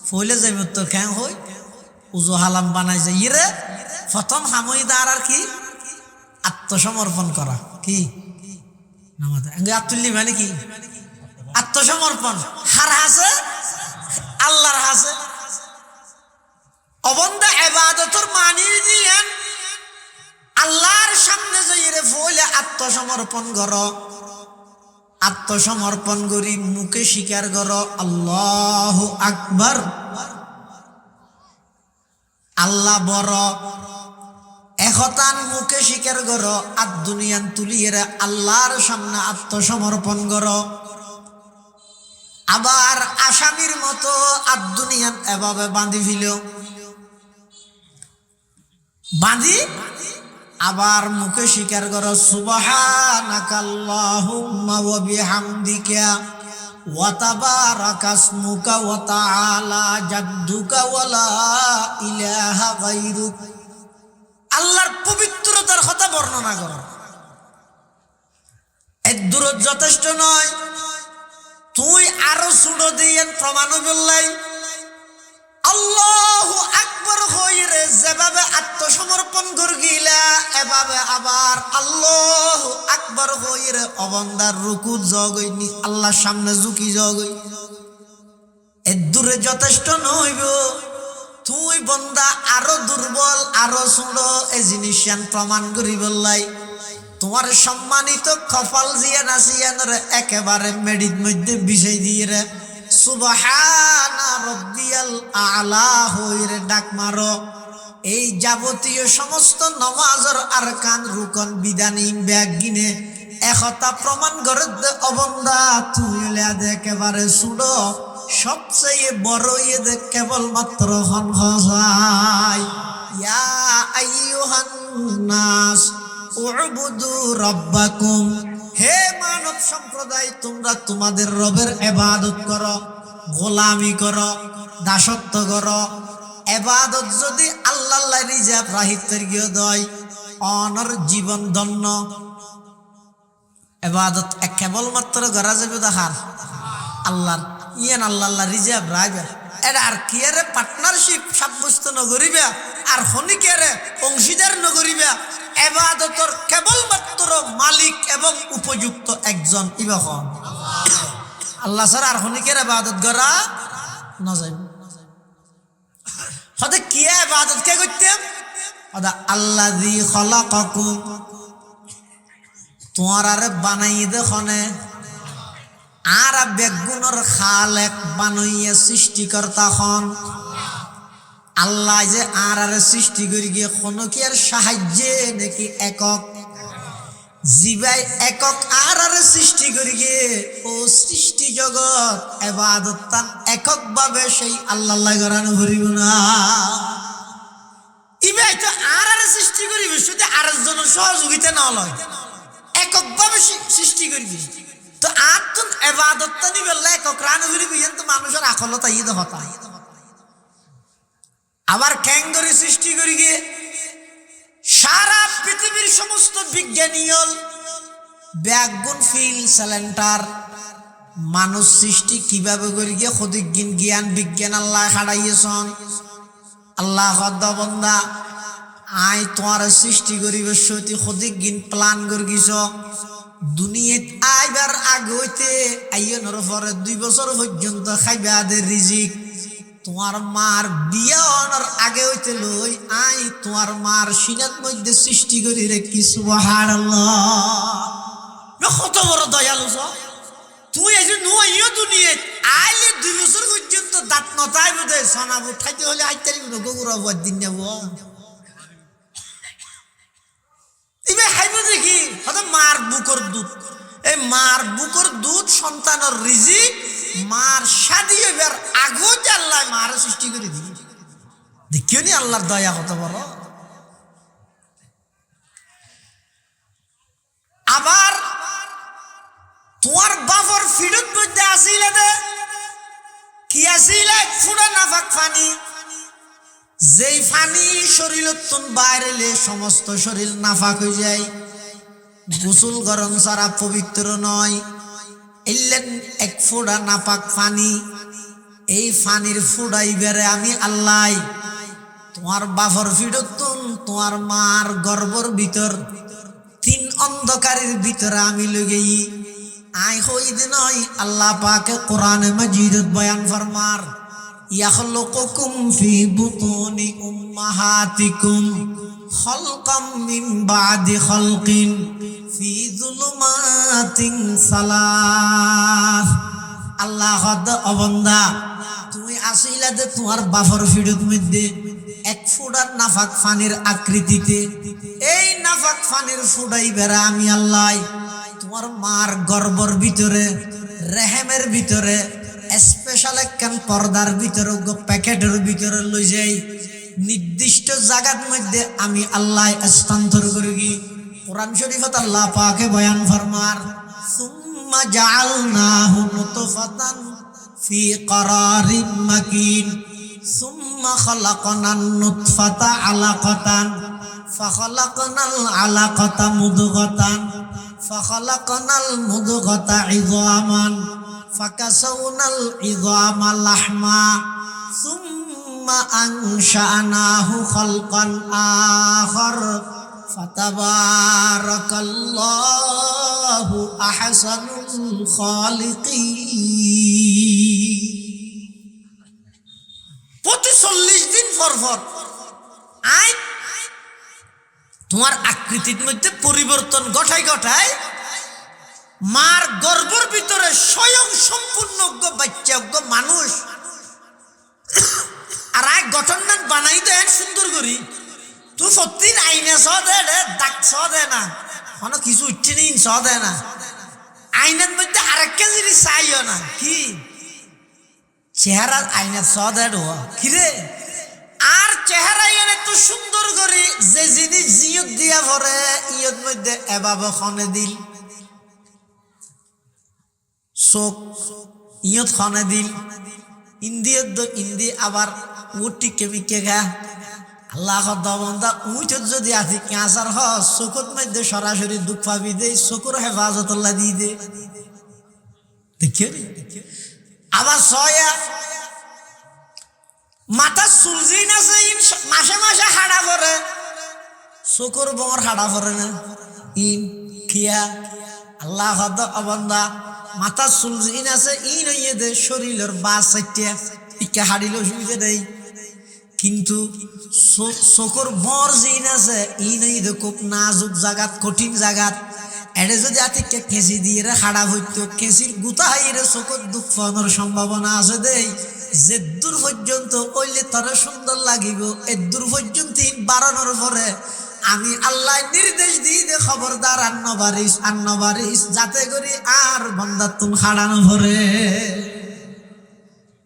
ফইলে যাই উত্তর খ্যাং হই উজু হালাম বানাই যে ইরে প্রথম হামইদার আর কি আত্মসমর্পণ করা। কি নামাজ আত্মলি মানে কি আত্মসমর্পণ, হার হাসে আল্লাহর হাসে। অবন্দা ইবাদতর মানি দিয়েন আল্লাহর সামনে যাইরে ফইলে আত্মসমর্পণ করো। আত্মসমর্পণ করি মুখে স্বীকার করো আল্লাহু আকবার, আল্লাহ বড়। এখতান মুখে স্বীকার করো আর দুনিয়ান তুলিয়ে আল্লাহর সামনে আত্মসমর্পণ করো, আবার আসামির মতো আর দুনিয়ান এভাবে বাঁধি ফিল, বাঁধি আবার মুখে স্বীকার করো সুবহানাকাল্লাহুম্মা ওয়া বিহামদিকা ওয়া তাবারাকা ইসমুকা ওয়া তাআলা জাদ্দুকা ওয়া লা ইলাহা গায়রুক। আল্লাহর পবিত্রতার কথা বর্ণনা করো। এর দূর যথেষ্ট নয়, তুই আরো সুড়ো দিয়ে প্রমাণ বললাই আল্লাহু আকবার হইরে যেভাবে আত্মসমর্পণ করগিলা এভাবে আবার আল্লাহু আকবার হইরে অবন্দার রুকু জগইনি আল্লাহর সামনে ঝুঁকি জগই। এর দূরে যথেষ্ট নইব, তুই বন্দা আরো দুর্বল আরো সুড়ো এই জিনিস প্রমাণ করি বললাই তোমার সম্মানিত কপাল জিয়ান আসিয়ান রে একেবারে মেডির মধ্যে বিষয় দিয়ে রে সুবহানা রব্বিয়াল আলা হইরে ডাক মারো। এই যাবতীয় সমস্ত নমাজের আরকান রুকন বিধান ব্যাগ গিনে একতা প্রমাণ করে অবন্দা তুই একেবারে সুড়ো সবচেয়ে বড় ইয়ে কেবলমাত্র হনহসাই ইয়া আইয়ুহান নাস উবুদু রাব্বাকুম, হে মানব সম্প্রদায় তোমরা তোমাদের রবের ইবাদত করো, গোলামি করো, দাসত্ব করো। ইবাদত যদি আল্লাহর রিজাব রাহিতের গিয়ে দয় অনর জীবন ধন্য। ইবাদত কেবলমাত্র করা যাবে দেখার আল্লাহর ইয়ান আল্লাহ রিজাব রাইবে এটা আর কি আরে পার্টনারশিপ সাব্যস্ত নগরিবে আর হনিকেরে অংশীদার নগরিবে। ইবাদতর কেবলমাত্র মালিক এবং উপযুক্ত একজন ইবাহন আল্লাহ ছাড়া আর হনিকের ইবাদত করা না যাইবে। হতে কি ইবাদত কে করতেম হদা আল্লাযী খলাকাকুম, তোমার আরে বানাই দেখনে আর বেগুনের খালেক বানাইয়া সৃষ্টিকর্তা হন আল্লাহ। যে আর সৃষ্টি করি গিয়ে কোনো কি আর সাহায্যে নাকি একক জিবাই একক আর সৃষ্টি করি গিয়ে ও সৃষ্টি জগৎ ইবাদত তান একক ভাবে সেই আল্লাহ গরানো ভরিব না। ইবাই তো আর সৃষ্টি করিবি শুধু আর জন সহযোগিতা না লয় একক ভাবে সৃষ্টি করিবি তো আর তুন ইবাদত তানি বললে একক রান ভরিবি তো মানুষের আকলতা ঈদ হতা। আবার ক্যাঙ্গরি সৃষ্টি করি গিয়ে সারা পৃথিবীর সমস্ত বিজ্ঞানী ব্যাগুন ফিল সিলিন্ডার মানুষ সৃষ্টি কিভাবে করি গিয়ে খদিজ্ঞান জ্ঞান বিজ্ঞান আল্লাহ খাড়াইয়েছন। আল্লাহ বন্দা আই তোমার সৃষ্টি করিবে সত্যি খদিজ্ঞান প্ল্যান করি গিয়েছ দুনিয়াত আইবার আগে হইতে আইয়নের পরে 2 বছর পর্যন্ত খাইবে আদের রিজিক। তোমার মার বিয়া হওয়ার আগে হইতে লই আই তোমার মার সিনাত মধ্যে সৃষ্টি করি রে কি সুবহানাল্লাহ। কত বড় দয়ালু তুই এই যে নুয়াইও দুনিয়াত আইলে 2 বছর পর্যন্ত দাঁত নতাই বোধে সোনা উঠাইতে হলে আইতারি গগুরা বদ দিন যাব ইবে হাইব দেখি হয়তো মার বুকর দুধ এই মার বুকর দুধ সন্তানের রিজিক মার শাদি হইবার আগেও যে আল্লাহ মার সৃষ্টি করে দিই দেখিও নি আল্লাহর দয়া কত বড়। আবার তোমার বাপর ফিরত মধ্যে আসিলে দে কি আসিলে ফুড়া নাফাক পানি যেই পানি শরীরত বাইরেলে সমস্ত শরীর নাফাক হয়ে যায়। গোসল গরম ছাড়া পবিত্র নয় এলেন এক ফোঁড়া নাপাক পানি এই পানির ফুড়াই বেড়ে আমি আল্লাহ তোমার বাপর ফিরতুন তোমার মার গর্ভর ভিতর 3 অন্ধকারের ভিতরে আমি লগেই আই হইদ নয়। আল্লাহ পাকে কোরআনে মাজিদত বয়ান ফরমার ইয়াখলুকুকুম ফি বুতুনি উম্মাহাতিকুম খালকাম মিন বাদি খালকিন ফি যুলুমাতিন সালাস। আল্লাহ অবন্দা তুমি আসিলা দে তোমার বাপর ফিরত মধ্যে এক ফুটার নাফাক ফানির আকৃতিতে। এই নাফাক ফানির ফুটাই বেড়া আমি আল্লাহ তোমার মার গর্ভর ভিতরে, রেহেমের ভিতরে, স্পেশাল একখান পর্দার ভিতরে, প্যাকেটের ভিতরে লই যাই, নির্দিষ্ট জায়গার মধ্যে আমি আল্লাহ স্থানান্তর করি। কোরআন শরীফত আল্লাহ পাকে বয়ান ফরমার, সুম্মা জাআলনাহু নুতফাতান ফি ক্বারারিন মাকিন সুম্মা খালাকনান নুতফাতা আলাকাতান ফাখালাকনাল আলাকাতা মুদগাতান ফাখালাকনাল মুদগাতা ইযামান ফাকাসাউনাল ইযামা লাহমা সুম্মা আনশানাহু খালকান আখার ফাতাবারাকাল্লাহু আহসানুল খালিকিন। প্রতি 40 দিন পর পর আই তোমার আকৃতির মধ্যে পরিবর্তন ঘটায় ঘটায় মার গর্ভের ভিতরে স্বয়ং সম্পূর্ণ বাচ্চা মানুষ আর এক গঠন বানাই দেন সুন্দর করি। তুই সত্যি আইনে ছ দে দাগ ছ দে না, কোনো কিছু উঠছে নি ছ দে না, আইনের মধ্যে আরেকটা জিনিস চাইও না, কি চেহারা আইনে ছ দে কিরে। আর চেহারা এনে তো সুন্দর করে যে জিনিস জিয়ত দিয়া ভরে ইয়ত মধ্যে এভাবে খনে দিল, চোখ ইয়ত খনে দিল, ইন্দিয়ত ইন্দি আবার উঠি কেমিকে গা। আল্লাহ বন্দা উঠত যদি আছি ক্যান্সার হ চকুর মধ্যে সরাসরি দুঃখ পাবি দে, চকুর হেফাজত আল্লাহ দিয়ে দে। দেখিও আবার ছয়া মাথার চুলজিন আছে মাসে মাসে হাড়া করে, চকুর বর হাড়া করে না ইন খিয়া। আল্লাহ বন্দা মাথার চুলজিন আছে ইন হইয়ে দে শরীরের বাস চাইটিয়া ইকা হাড়িল অসুবিধা নেই, কিন্তু চকুর বর জিন আছে ইন হইয়ে দে খুব নাজুক জাগাত, কঠিন জাগাত। এটা যদি আতিকে কেঁচি দিয়ে হাড়া হইতো, কেঁচির গুতা হাইরে চকুর দুঃখ পাওয়ানোর সম্ভাবনা আছে দেই। যে দূর পর্যন্ত ওইলে তোর সুন্দর লাগিব, এর দূর পর্যন্ত বাড়ানোর পরে আমি আল্লাহ নির্দেশ দিই দে খবরদার আন্ন বারিস যাতে করি আর বন্দা তুমি হারানো ভরে।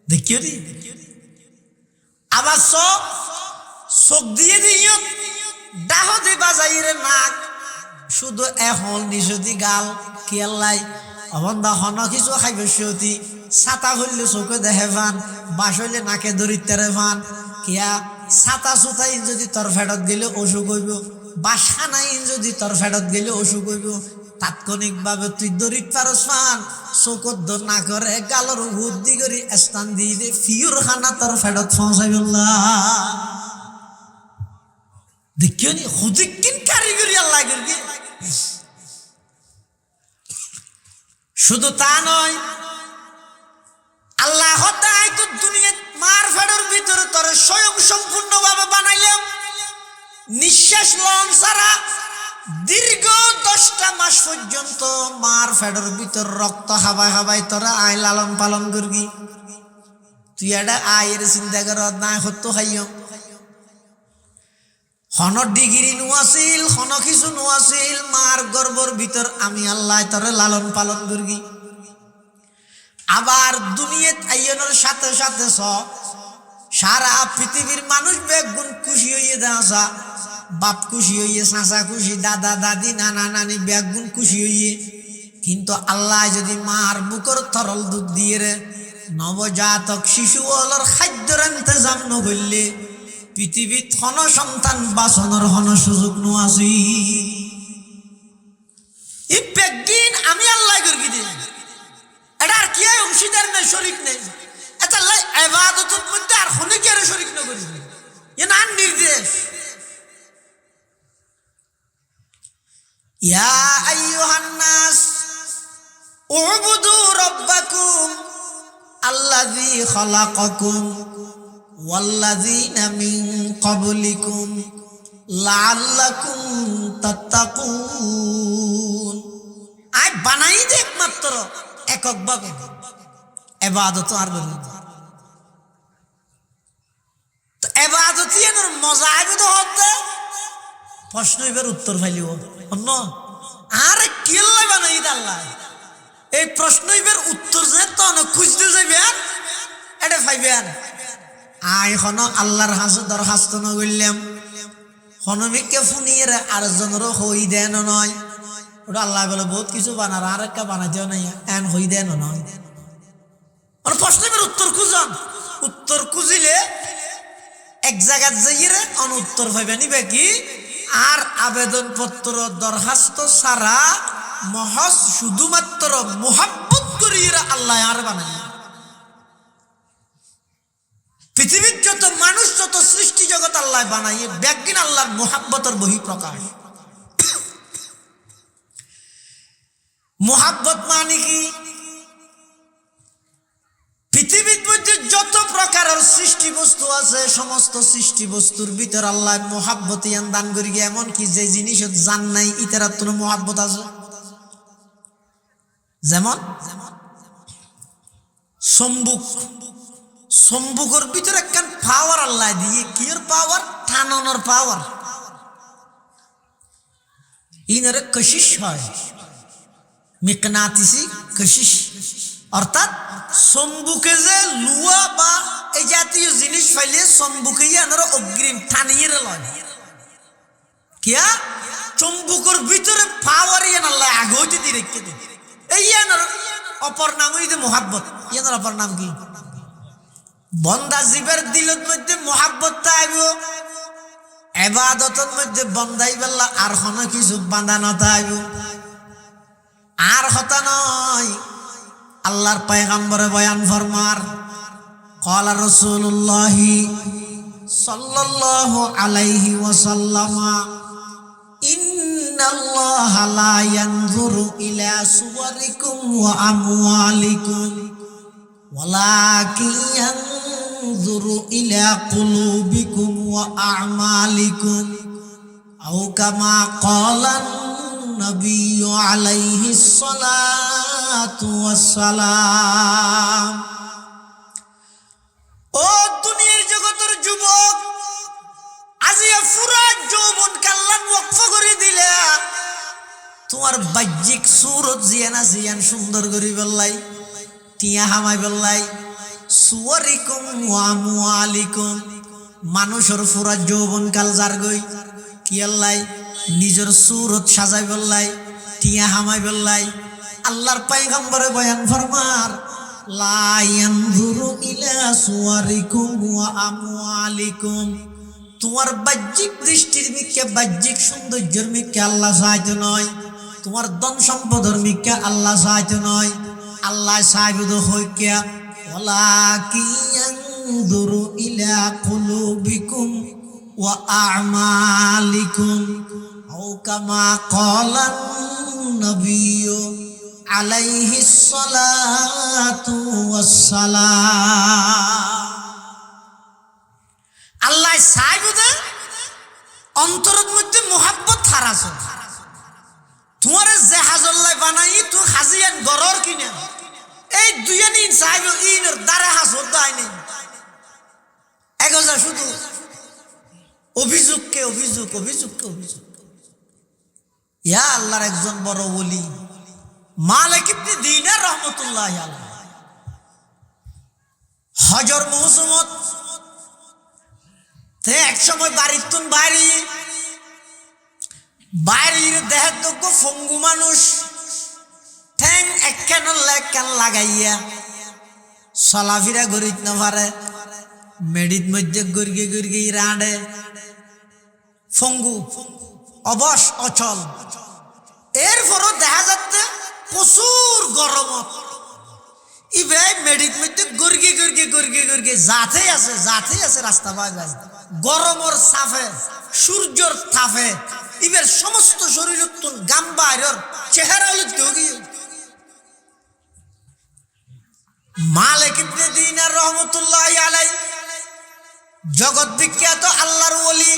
দেখিও নি আবার চোখ দিয়ে দিও ডাহ দি বাজাইরে নাক, শুধু এখন নিশতি গাল কি আল্লাহ অবন্দা হন কিছু খাইব সতী। ছাতা হইলে চোখে দেখে ফান, বাস হইলে নাকে দরিদ্রে ফান, কিয়া ছাতা চুতাই যদি তোর ফেরত গেলে অসুখ হইব, বাসা নাই যদি তোর ফেরত গেলে অসুখ হইব। তাৎক্ষণিক ভাবে তুই দরিদ পারস ফান, চোখত দর না করে গালর বুদ্ধি করি স্থান দিয়ে দে ফিউর খানা তোর ফেরত পৌঁছাইব। দেখিও নি হুদিকিন কারিগরি আল্লাহ করি। শুধু তা নয়, আল্লাহ দুনিয়া মার ফেডের ভিতরে তোর স্বয়ং সম্পূর্ণ ভাবে বানাইলাম। নিঃশ্বাস লন ছাড়া দীর্ঘ 10টা মাস পর্যন্ত মার ফেডের ভিতর রক্ত হাবায় হাবায় তোরা আয় লালন পালন করবি। তুই এটা আয়ের চিন্তা কর না হতো খাইও হন ডিগ্রি নোয়াছিল, হন কিছু নোয়াছিল, মার গর্ভর ভিতর আমি আল্লাহ তোরে লালন পালন করবি। আবার দুনিয়াত আইনের সাথে সাথে সারা পৃথিবীর মানুষ বেগুন খুশি হইয়ে দেওয়া, বাপ খুশি হইয়ে, চাচা খুশি, দাদা দাদি নানা নানি বেগুন খুশি হইয়ে। কিন্তু আল্লাহ যদি মার বুকর তরল দুধ দিয়ে রে নবজাতক শিশু ওলর খাদ্যর ইন্তজাম নগরলে পৃথিবীত হন সন্তান বাঁচানোর হন সুযোগ নোয়াছি। এই বেগিন আমি আল্লাহ করি দিই, এটা আর কি অংশীদার নেই, শরিক নেই। এটা ইবাদতের মধ্যে আর হনে কি আর শরিক না করি, এ না নির্দেশ। ইয়া আইয়ুহান নাস উবুদু রাব্বাকুম আল্লাযী খালাকাকুম ওয়াল্লাযীনা মিন ক্বাবলিকুম লাআল্লাকুম তাত্তাকুন। আই বানাই দে একমাত্র এককভাবে ইবাদত আর বলি তো ইবাদত জিয়ানোর মজা আইবে তো হতে প্রশ্ন এবার উত্তর ফাইলিব অন্য আরে কেল্লাই বানাই আল্লাহ এই প্রশ্ন এবার উত্তর যে তো খুঁজতে যাইবেন এটা ফাইবেন আই হন আল্লাহর হাসে দরখাস্ত নগরলাম হনমিককে ফুনিয়ে আর জনেরও হই দেন নয় ওটা আল্লাহ বলে বহুত কিছু বানার আর একটা বানাইতেও নাই এন হই দেন নয় আর প্রশ্ন এবার উত্তর খুঁজন উত্তর খুঁজিলে এক জায়গায় যাইয়ে অন উত্তর পাইবে নিবে কি আর আবেদনপত্র দরখাস্ত ছাড়া মহজ শুধুমাত্র মোহাব্বত করিয়ে আল্লাহ আর বানাই পৃথিবীর যত মানুষ যত সৃষ্টি জগৎ আল্লাহ বানাইয়ে ব্যাগিন আল্লাহর মোহাব্বতের বহিঃপ্রকাশ মোহাব্বত মানে কি পৃথিবীর মধ্যে যত প্রকারের সৃষ্টি বস্তু আছে সমস্ত সৃষ্টি বস্তুর ভিতর আল্লাহ মোহাব্বত দান করি এমন কি যে জিনিস জান নাই ইতার কোনো মোহাব্বত আছে যেমন সম্বুক সম্বুকের ভিতরে একখান পাওয়ার আল্লাহ দিয়ে কির পাওয়ার টানানোর পাওয়ার ইনারে কশিস হয় মিকনাতিসি কশিস অর্থাৎ সম্বুকে যে লুয়া বা এই জাতীয় জিনিস ফাইলে সম্বুকে আনারা অগ্রিম টানিয়ে লয় কিয়া চম্বুকের ভিতরে পাওয়ার ইয়ান আল্লাহ আগে হইতে দিয়ে রেখে দিন এই ইয়ানোর অপর নাম হইতে মোহাব্বত ইয়ানোর অপর নাম কি বন্দা জীবের দিলের মধ্যে মোহাব্বতটা আইব এবাদতের মধ্যে বন্দাই বেলা আর হন কিছু বাঁধানোটা আইব আর হতা নয় আল্লাহর পয়গম্বরে বয়ান ফরমার ক্বালা রাসূলুল্লাহ সাল্লাল্লাহু আলাইহি ওয়াসাল্লাম ইন্নাল্লাহা লা ইয়ানজুরু ইলা সুওয়ারিকুম ওয়া আমওয়ালিকুম ওয়ালাকিন ইয়ানজুরু ইলা কুলুবিকুম ওয়া আ'মালিকুম আও কামা ক্বালা নবী আলাইহিস সালাতু ওয়াস সালাম ও দুনিয়ার জগতের যুবক আজিয়া পুরা যৌবন কাল্লান ওয়াকফ করে দিলা তোমার বাহ্যিক সুরত জিয়ানা জিয়ান সুন্দর করে বললাই টিয়া হামাই বললাই সুওয়ারিকুম ওয়া আমওয়ালিকুম মানুষের পুরা যৌবন কাল যার গই কি আল্লাহ নিজের সুরত সাজাই বললাই টিয়া হামাই বললাই আল্লাহর পয়গম্বরে বয়ান ফরমার লা ইয়ানজুরু ইলা সুওয়ারিকুম ওয়া আমওয়ালিকুম তোমার বাহ্যিক দৃষ্টির মিকে বাহ্যিক সৌন্দর্যের মিকে আল্লাহ চাইতে নয় তোমার ধন সম্পদের মিকে আল্লাহ চাইতে নয় আল্লাহ চাইবে হইকিয়া ওয়ালাকিন ইয়ানজুরু ইলা কুলুবিকুম ওয়া আ'মালিকুম আও কামা ক্বালা নবী আলাইহিস সালাতু ওয়াস সালাম আল্লাহ চাইবে অন্তরের মধ্যে মোহাব্বত হারাছ তোমার জাহাজল্লাই বানাই তো হাজিয়ান গরর কিনে এই দুইয়ানি চাইবে ইনর দ্বারা হাসর দায় নেই এক হাজার শুধু অভিযোগকে অভিযোগ অভিযোগকে অভিযোগ ইয়া আল্লাহর একজন বড় ওলি মালিক ইবনে দিনার রাহমাতুল্লাহি আলাইহি হজর মৌসুমত তে এক সময় বাড়ির তুন বাইরে দেহের যোগ্য ফঙ্গু মানুষ ঠ্যাং একখান লেখান লাগাইয়া চলাফিরা গরিত না পারে মেডিত মধ্যে গর্গে গর্গে রাঁধে ফঙ্গু অবশ অচল এরপরও দেখা যাচ্ছে প্রচুর গরমত ইবে মেডিত মধ্যে গর্গে গর্গে গর্গে গর্গে যাতেই আছে রাস্তা পায় যায় গরমর সাফে সূর্যর তাপে ইবের সমস্ত শরীর গাম বাইরের চেহারা হলো গিয়ে মালিক ইবনে দিনার রাহমাতুল্লাহি আলাইহি জগৎ বিখ্যাত আল্লাহর ওলি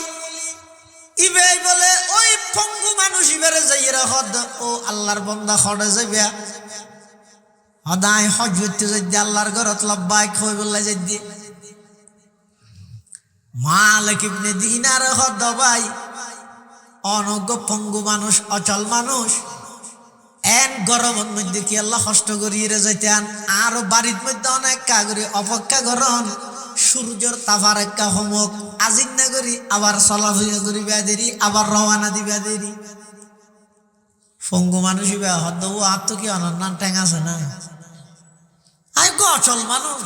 ইবে বলে ওই ফঙ্গু মানুষ ইবেরে যাইরা হদ ও আল্লাহর বান্দা খড়ে যাইবা হদাই হজ করতে যাই আল্লাহর ঘরত লব্বাইক হই বললে যাই মালিক ইবনে দিনার হদ ভাই অনজ্ঞ পঙ্গু মানুষ, অচল মানুষ। এন গরমের মধ্যে কি আল্লাহ কষ্ট করিয়ে যাইতেন, আর বাড়ির মধ্যে অনেক কাগরি অপেক্ষা করন সূর্যর তাফার একটা হোমক আজিন না করি, আবার চলাফিরা করি বেদেরি, আবার রওয়ানা দিবা দেরি। পঙ্গু মানুষ হদ আর তো কি অনন্য ট্যাং আছে না। আই গো অচল মানুষ,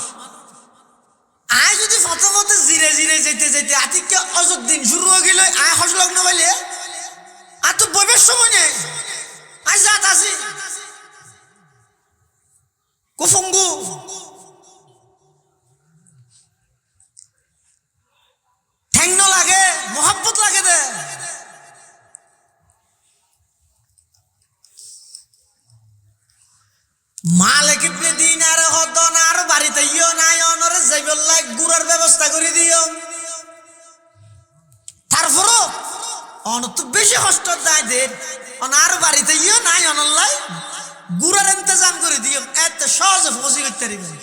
আয় যদি প্রথমত জিরে জিরে যেতে যেতে আতিকে অযোগ দিন শুরু হয়ে গেল, আয় হস লগ্ন পাইলে আর তো বইবের সময় নেই। আয় যাত আছি কুফঙ্গু ঠ্যাংন লাগে, মোহাব্বত লাগে দে। মালিক ইবনে দিনার হদন আর বাড়িতে ইও নাই, অনরে যাইবল্লাই গুড়ার ব্যবস্থা করে দিও। তারপরও অন তো বেশি কষ্ট দেয় দে, অনার বাড়িতে ইও নাই, অনল্লাই গুড়ার ইন্তজাম করে দিও। এত সহজে ফসি করতে পারবেন।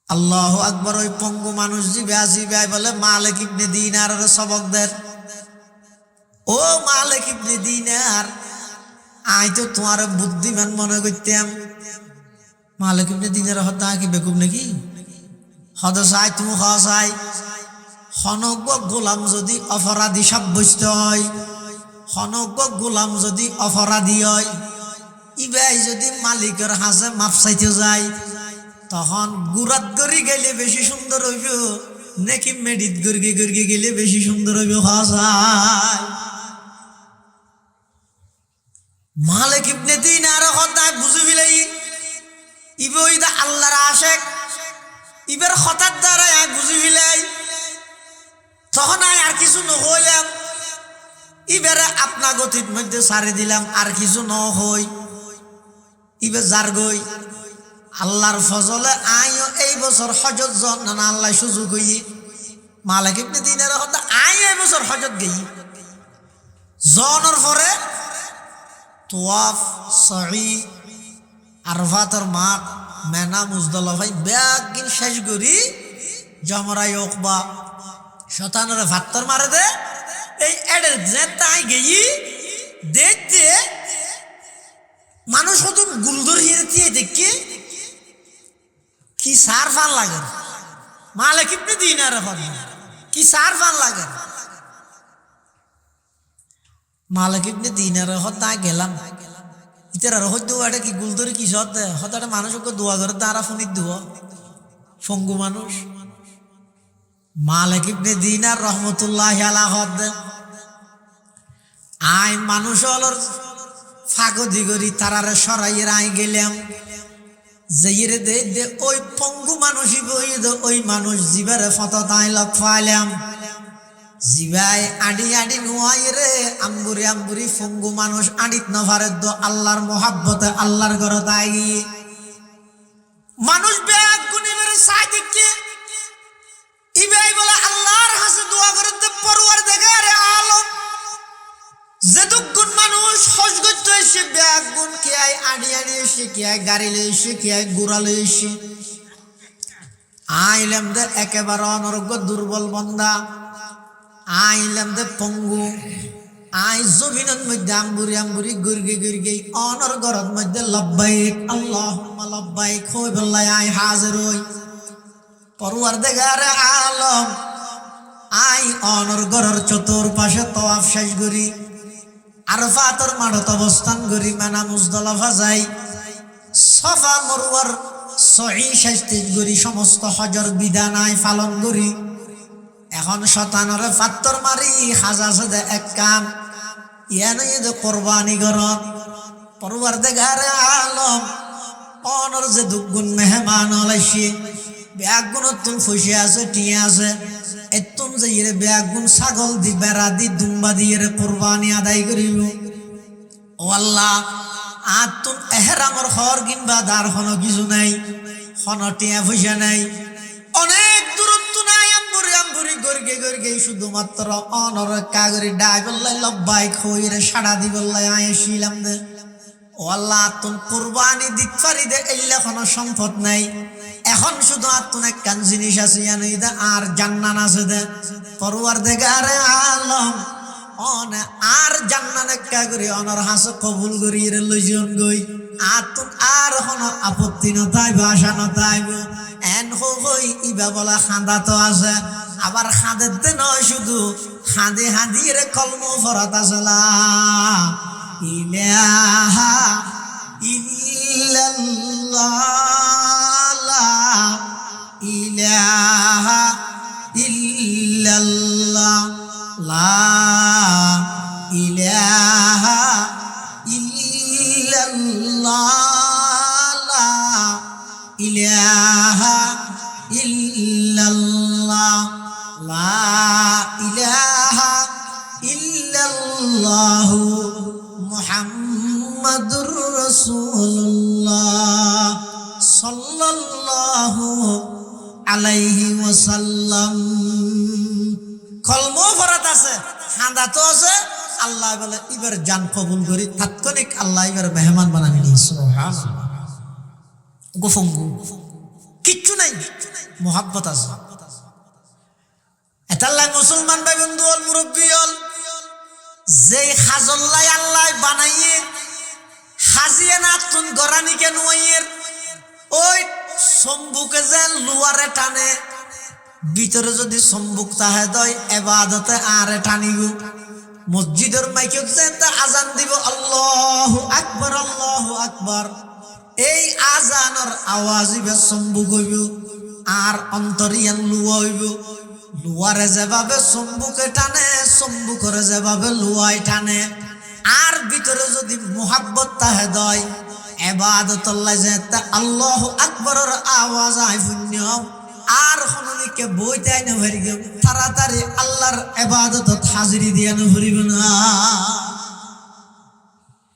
আল্লাহু আকবার। ওই পঙ্গু মানুষ জিবে বলে মালিক ইবনে দিনার সবক দেন, ও মালিক ইবনে দিনার, আই তো তোমার বুদ্ধিমান মনে করতাম। মালিক ইবনে দিনার হত্যা কি বেকুব নাকি? হদ চাই তুমি চাই হনজ্ঞ গোলাম যদি অপরাধী সাব্যস্ত হয়, হনজ্ঞ গোলাম যদি অপরাধী হয়, ইবাই যদি মালিকের হাসে মাপ চাইতে যায়, তখন গুড়াত গড়ি গেলে বেশি সুন্দর হইব নাকি মেডিত গড়গে গড়গে গেলে বেশি সুন্দর হইব? হাসায় মালিক ইবনে দিনার হতায় বুঝি ফেলাই ইবইদা আল্লাহর আশেক, ইবের হঠাৎ দ্বারা আয় বুঝি ফেলাই। তখন আয় আর কিছু নহইলাম, ইবেরে আপনা গতির মধ্যে সারি দিলাম, আর কিছু নহই। ইবে যার গই আল্লাহর ফজলে আইও এই বছর হজত জন না আল্লাহ সুযোগ হই। মালিক ইবনে দিনার হতা আই এই বছর হজত গই জনের পরে তোয়াফ সহি আরফাতর মাঠ মেনা মুজদলিফায় ব্যাগিন শেষ করি জমরাই ওকবা শতানরে ভাত্তর মারে দে। এই এডের যে তাই গেই দেখতে মানুষ শুধু গুলদর হিরতি দেখি কি সার ফান লাগে। মালিক ইবনে দিনার কি সার ফান লাগে। মালিক ইবনে দিনার হত্যা গেলাম, ইতার হইতে এটা কি গুলদরি কি সত্য হতাটা মানুষকে দোয়া করে তারা ফোনিত দিব ফঙ্গু মানুষ। মালিক ইবনে দিনার রহমতুল্লাহ আলাইহি হদ আই মানুষ হলর ফাগদি করি তারারে সরাইয়ের আই গেলাম, যেইরে দে দে ওই পঙ্গু মানুষই বই ওই মানুষ জিবারে ফত তাই লক ফাইলাম। জিবাই আডি আডি নুয়াই রে আম্বুরি আম্বুরি ফঙ্গু মানুষ আডিত নভারে দো আল্লাহর মোহাব্বতে আল্লাহর ঘরে তাই মানুষ ব্যাগ গুনি মেরে সাই দেখে ইবাই বলে আল্লাহর হাসে দোয়া করে দে পরওয়ার দেখা রে আলম যেদুগুন মানুষ হজ করতে এসে ব্যাগ গুন কে আই আডি আডি এসে কে আই গাড়ি লই এসে কে আই গোড়া লই এসে আইলাম দে একেবারে অনর্গ দুর্বল বন্দা, আইলাম দে পঙ্গু আই জমিনের মধ্যে আম্বুরি আম্বুরি গুরগে গুরগে অনর ঘরের মধ্যে লব্বাইক আল্লাহুম্মা লব্বাইক হই বললাই আই হাজির হই। পরওয়ারদিগার আলম আই অনর ঘরের চতুর্পাশে তওয়াফ শেষ করি, আরফাতের মাঠত অবস্থান করি, মেনা মুজদলিফা যাই, সাফা মারওয়ার সহি শেষ করি, সমস্ত হজর বিধান আই পালন করি। এখন শতানরে ফাত্তর মারি হাজা সাজে এক কাম ইয়ান যে কোরবানি গরত পরওয়ারদিগার আলম অনর যে দুগুণ মেহমান হলাইছে ব্যাগুণ তুম ফুসে আছে টিয়া আছে এতুম যে ইরে ব্যাগুণ ছাগল দি বেড়া দি দুম্বা দিয়ে কোরবানি আদায় করিল। ও আল্লাহ আর তুম এহরামর হর কিংবা দার হন কিছু নাই, হন টিয়া ফুসে নাই, অনেক দূরত্ব নাই, আম্বুরি আম্বুরি গর্গে গর্গে শুধুমাত্র অনর কাগরি ডাই বললাই লব্বাই খইরে সাড়া দি বললাই আয়েছিলাম দে। ও আল্লাহ তুমি কুরবানি দিতে পারি দে, এলে কোনো সম্পদ নাই, এখন শুধু আত্মন একখান জিনিস আছে দে আর জান্নান আছে দে পরওয়ারদিগারে আলম অন আর জান্নান একটা করি অনর হাস কবুল করি রে লইজন গই আতুন আর হন আপত্তি নতাইব আশা নতাইব এন হই ইবা বলা খাঁদা তো আছে আবার খাঁদেতে নয় শুধু খাঁদে হাঁদিয়ে কলম ফরাত আছে লা ইলাহা ইল্লাল্লাহ লা ইলাহা ইল্লাল্লাহ লা ইলাহা ইল্লাল্লাহ লা ইলাহা ইল্লাল্লাহ লা ইলাহা ইল্লাল্লাহ মুহাম্মাদুর রাসূলুল্লাহ সাল্লাল্লাহু আলাইহি ওয়াসাল্লাম কলম ফরাত আছে খাঁদা তো আছে আল্লাহ বলে এবার জান কবুল করি তাৎক্ষণিক আল্লাহ এবার মেহমান বানানি সুবহানাল্লাহ গোফঙ্গু কিচ্ছু নাই মোহাব্বত আছে এতাল্লাহ মুসলমান ভাই বন্ধু হল মুরব্বী হল যেই হাজল্লাই আল্লাহ বানাইয়ে হাজিয়ে না তুন গরানিকে নুয়াইয়ের ওই সম্বুকে যে লুয়ারে টানে ভিতরে যদি সম্বুক তাহে দয় এবাদতে আরে টানিব মসজিদের মাইকে আজান দিব আল্লাহু আকবার আল্লাহু আকবার এই আজানের আওয়াজ ইবে সম্বুক হইব আর অন্তরিয়ান লুয়া হইব লুয়ারে যেভাবে সম্বুকে টানে সম্বুকরে যেভাবে লুয়াই টানে আর ভিতরে যদি মুহাব্বত তাহে দয় এবাদতুল্লাহ যে আল্লাহু আকবরের আওয়াজ আই শূন্য আর হননিকে বইতাই না ভরি গে তাড়াতাড়ি আল্লাহর ইবাদতত হাজিরি দিয়া না ভরিব না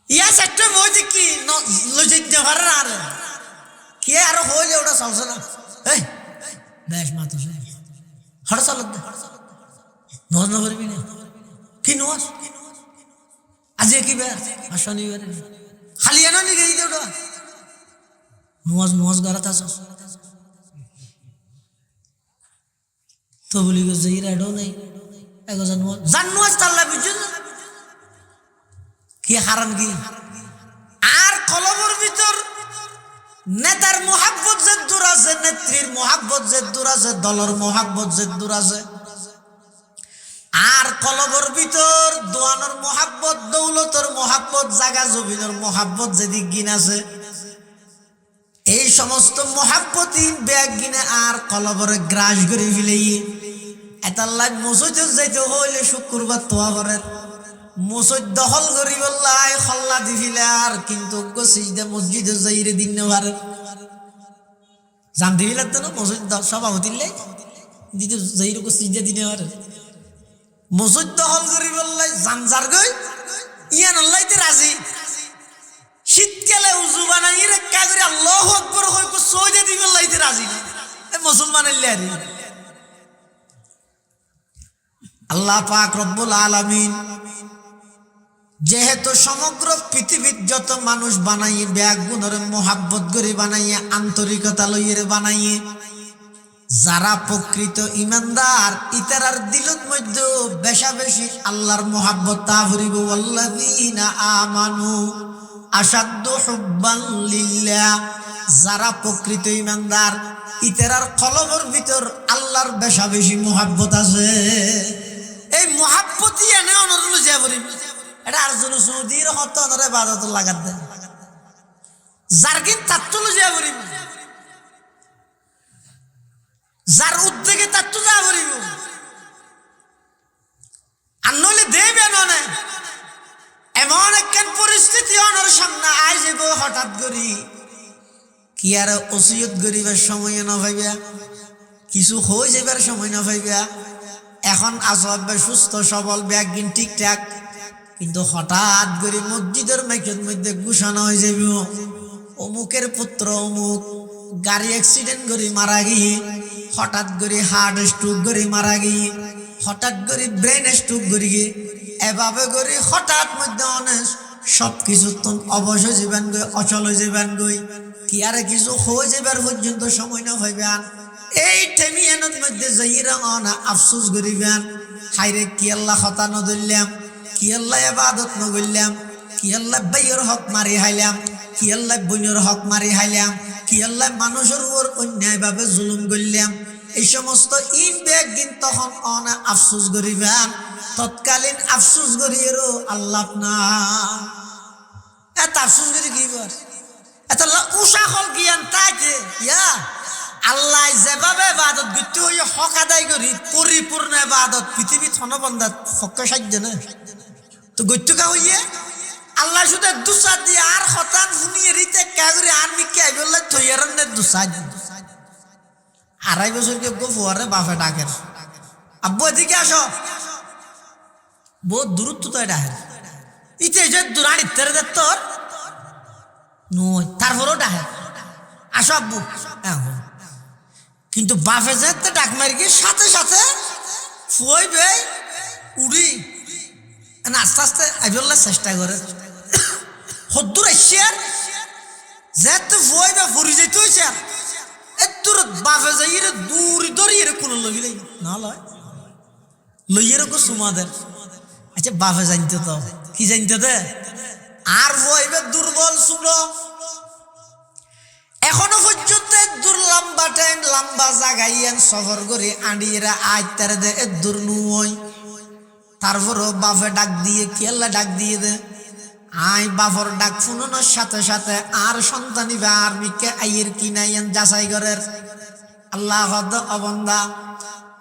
ইয়া সত্য বইতে কি লজিক দে ভর আর কি আর হইলে ওটা চলছে না এই বেশ মাতো হড় চল নজ না ভরবি না কি নজ আজ কি বে শনিবার খালি এনো নি গই দেওটা নজ নজ গারাত আছে তো বলি গো যাই রাডো নাই এগো জানো আল্লাহ বুঝুন কি হারাম কি আর কলবর ভিতর নেতার মোহাব্বত যে দূর আছে নেত্রীর মোহাব্বত যে দূর আছে দলের মোহাব্বত যে দূর আছে আর কলবর ভিতর দোয়ানোর মোহাব্বত দৌলতর মোহাব্বত জাগা জমিনের মোহাব্বত যেদিক গিন আছে এই সমস্ত মোহাব্বতই ব্যাগ গিনে আর কলবরে গ্রাস করে ফেলেই এতাল্লাহ মসজিদে যাইতে হইলে শুক্রবার তোয়া করে মসজিদ দখল করি বললাই খল্লা দি ফেলে আর কিন্তু সিজদা মসজিদে যাইরে দিন নেওয়ারে জানতে ফেলে তো না মসজিদ সভাপতির লাই দিতে যাইরে সিজদা দিনে আর মসজিদ দখল করি বললাই জানজার গই ইয়ান আল্লাহতে রাজি শীতকালে উজু বানাই রেখা করে আল্লাহু আকবার কই কো সওজা দি বললাইতে রাজি না এ মুসলমানের লাই আল্লাহ পাক রব্বুল আলামিন যেহেতু সমগ্র পৃথিবীর যত মানুষ বানাইয়ে ব্যাগ গুণরে মোহাব্বত করে বানাইয়ে আন্তরিকতা লইয়ে বানাইয়ে যারা প্রকৃত ইমানদার ইতারার দিলত মধ্যে বেশা বেশি আল্লাহর মোহাব্বত তা ভরিব ওয়াল্লাযীনা আমানু আশাদ্দু হুব্বান লিল্লাহ যারা প্রকৃত ইমানদার ইতারার কলবের ভিতর আল্লাহর বেশা বেশি মোহাব্বত আছে এই মোহাব্বতই এনে অনরল যা ভরিব এটা আরজুন সৌদির হত অনরে ইবাদত লাগাত দেন যার কি তাত্তুল যা ভরিব যার উদ্যোগে তাত্তু যা ভরিব আর নইলে দেবে ননে এমন একখান পরিস্থিতি অনর সামনে আই যাব হঠাৎ করি কি আর ওসিয়ত গরিবের সময় না ভাইবা কিছু হয়ে যাবার সময় না ভাইবা এখন আসবে সুস্থ সবল ব্যাগিন ঠিকঠাক কিন্তু হঠাৎ করে মসজিদের মাইকের মধ্যে ঘোষণা হয়ে যাবে অমুকের পুত্র অমুক গাড়ি অ্যাক্সিডেন্ট করে মারা গিয়ে হঠাৎ করে হার্ট স্ট্রোক করে মারা গিয়ে হঠাৎ করে ব্রেন স্ট্রোক করে গিয়ে এভাবে করে হঠাৎ মধ্যে অনেক সব কিছু অবশ্য জীবন গই অচল হয়ে যাবেন গই কি আরে কিছু হয়ে যাবার পর্যন্ত সময় না হইবেন এই টেমিয়ানোর মধ্যে যাইরা না আফসোস করিবেন হাইরে কি আল্লাহ হতা নদুল্লাম কি আল্লাহ ইবাদত নগল্লাম কি আল্লাহ বাইয়ের হক মারি হাইলাম কি আল্লাহ বইনের হক মারি হাইলাম কি আল্লাহ মানুষের উপর অন্যায়ভাবে জুলুম করলাম এই সমস্ত ইন বেগিন তখন অনা আফসোস করিবেন তৎকালীন আফসোস করিয়েরও আল্লাহ না এত আফসোস করি কি কর এত উষা হল জ্ঞান তাকে ইয়া আল্লাহ যেভাবে ইবাদত করতে হইয়া হক আদায় করি পরিপূর্ণ ইবাদত পৃথিবীত হনবন্দাত ফক্কা সাধ্য না তো গত্যকা হইয়ে আল্লাহ শুধু দুসা দিয়ে আর হতান শুনিয়ে রিতে কাগরে আর মিকে আইবল্লা থইয়ারান নে দুসা দি 2.5 বছর কে গো ফুয়ারে বাপে ডাকের আব্বু এদিকে আসো বহুত দূরত্ব তো এটা ইতে যে দুরানি তেরে দে তোর নয় তারপরও ডাকে আসো আব্বু কিন্তু বাপে যেতে ডাক মারি গিয়ে সাথে সাথে ফুয়াইবে উড়ি আস্তে আস্তে আইবল্লা চেষ্টা করে হদ্দুর আসিয়ার যেতে ফুয়াইবে ফুরি যেতে হয়েছে তোর বাপে যাই রে দূর দড়িয়ে কোনো লইলে না লয় লইয়ে কো সুমাদের আচ্ছা বাপে জানতে তো কি জানতে দে আর ফুয়াইবে দুর্বল শুনো এখনো পর্যন্ত দূর লম্বা টাইম লম্বা জাগাইয়েন সফর করে আঁড়িয়েরা আজ তার দে দূর নুই তারপরও বাপে ডাক দিয়ে কেল্লা ডাক দিয়ে দে আই বাপর ডাক শুনোনোর সাথে সাথে আর সন্তানিবে আর মিকে আইয়ের কি নাইয়েন যাচাই করের আল্লাহ হদ অবন্দা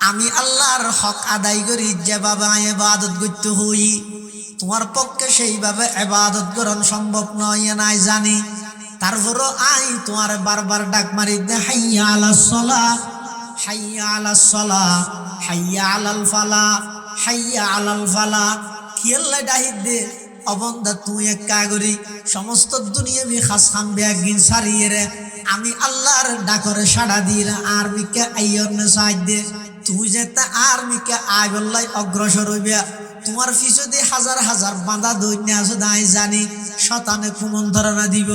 আমি আল্লাহর হক আদায় করি যেভাবে ইবাদত করতে হই তোমার পক্ষে সেইভাবে ইবাদত করানো সম্ভব নয় নাই জানি তারপরও আই তোমার বারবার ডাক মারি দে হাইয়া আলাস সালাহ হাইয়া আলাস সালাহ হাইয়া আলাল ফালাহ হাইয়া আলাল ফালাহ কি আল্লাহ ডাহিদ দে অবন্দা তুই এক কাগরি সমস্ত দুনিয়া বি খাস খান বেগিন সারিয়ে রে আমি আল্লাহর ডাকরে সাড়া দিয়ে আর মিকে আইয়র নে সাহায্য দে তুই যেতে আর মিকে আয় বললাই অগ্রসর হইবে তোমার পিছু দিয়ে হাজার হাজার বাঁধা দৈন্য আছে দাই জানি শতানে কুমন্ত্রণা দিব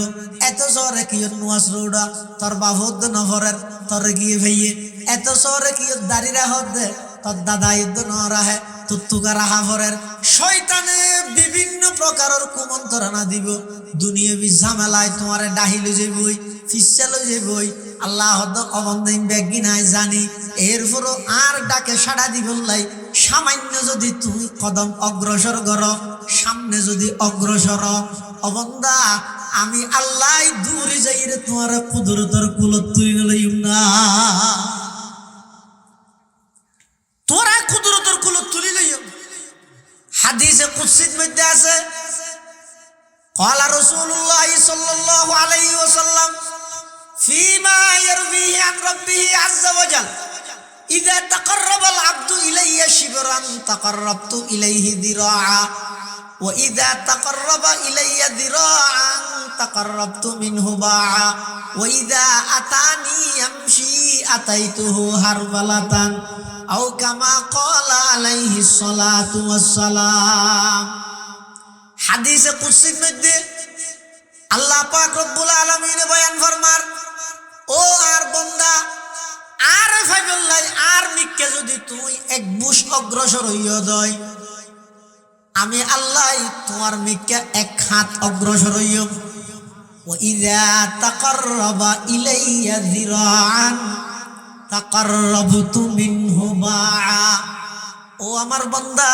এত শহরে কি নুয়াস রৌড়া তোর বাবদ নভরের তোর গিয়ে ভাইয়ে এত শহরে কি দাঁড়িয়ে হদ দে তোর দাদা ইদ্দ ন রাহে তুত্তুকা রাহা ভরের শয়তানে বিভিন্ন প্রকারের কুমন্ত্রণা দিব দুনিয়াবি ঝামেলায় তোমারে ডাহিল যাবই ফিসাল যাবই আল্লাহ অবন্দিন ব্যাগি নাই জানি এরপরও আর ডাকে সাড়া দিবল্লাই সামান্য যদি তুমি কদম অগ্রসর কর সামনে যদি অগ্রসর অবন্দা আমি আল্লাহ দূরে যাই রে তোমার কুদরতর কুলত তুই লইম না তোরা কুদরতর কুলত তুলি লইম হাদিসে কুদসির মধ্যে আছে قال رسول الله صلى الله عليه وسلم فيما يرويه عن ربه عز وجل إذا تقرب العبد إلي شبرا تقربت إليه ذراعا وإذا تقرب إلي ذراعا تقربت منه باعا وإذا أتاني يمشي أتيته هرولة أو كما قال عليه الصلاة والسلام হাদিসে কুদসির মধ্যে আল্লাহ পাক রব্বুল আলামিন বয়ান ফরমার ও আর বান্দা আর ফাইবুল্লাহ আর মিকে যদি তুই এক বুশ অগ্রসর হইয়া দই আমি আল্লাহ তোমার মিকে এক হাত অগ্রসর হইম ওয়া ইযা তাকাররাবা ইলাইয়া যিরাআন তাকাররাবতু মিনহু বা'a ও আমার বান্দা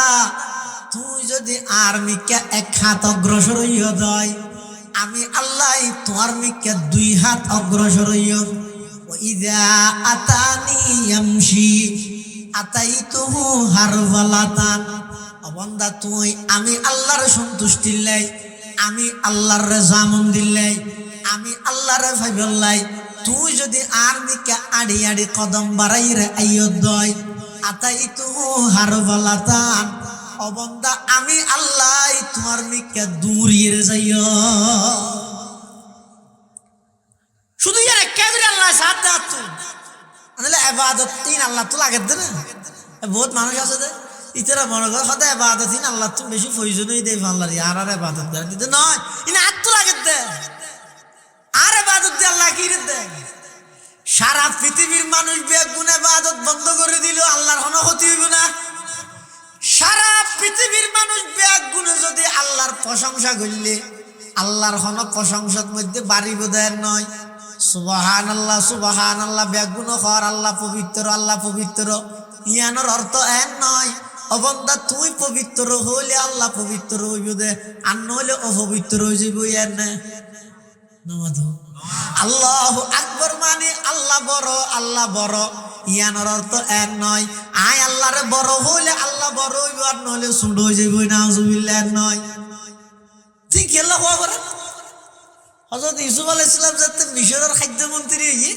তুই যদি আর মিকে এক হাত অগ্রসর হইয়া যায় আমি আল্লাহ তোমার মিকে 2 হাত অগ্রসর হইয়া ওইদা আতানি ইয়ামশি আতাইতুহু হারওয়ালাতান অবন্দা তুই আমি আল্লাহর সন্তুষ্টি লাই আমি আল্লাহর রেজামন দিলাই আমি আল্লাহর ভাইবল্লাই তুই যদি আর মিকে আড়ি আড়ি কদম বাড়াই রে আইয়ত দয় আতাইতুহু হারওয়ালাতান অবন্দা আমি আল্লাহ তোমার মিকে দূরিয়ে যাইও শুধু ইয়ার কেবরে আল্লাহ সাথ দাও আনলে ইবাদত তিন আল্লাহ তো লাগে দে না বহুত মানুষ আছে দে ইতরা মনে করে খোদা ইবাদত তিন আল্লাহ তো বেশি প্রয়োজনই দেই আল্লাহর আর ইবাদত করে দিতে নয় ইনা হাত তো লাগে দে আর ইবাদত দি আল্লাহ কিরে দেখ সারা পৃথিবীর মানুষ বেগুন ইবাদত বন্ধ করে দিল আল্লাহর কোনো ক্ষতি হইব না সারা পৃথিবীর মানুষ বেগুনে যদি আল্লাহর প্রশংসা করলে আল্লাহর কোনো প্রশংসার মধ্যে বাড়ি বোধের নয় সুবহানাল্লাহ বেগুন হর আল্লাহ পবিত্র ইয়ানোর অর্থ এন নয় অবন্দা তুই পবিত্র হইলে আল্লাহ পবিত্র হইব দে আর নইলে অপবিত্র হয়ে যাইব ইয়ার না আল্লাহু আকবার মানে আল্লাহ বড় ইয়ানোর অর্থ এর নয় আয় আল্লাহরে বড় হইলে আল্লাহ বড় হইব আর নইলে ছোট হয়ে যাইব নাউজুবিল্লাহ এর নয় ঠিক আল্লাহ আকবার হযরত ইউসুফ আলাইহিস সালাম যাতে মিশরের খাদ্যমন্ত্রী হইয়ে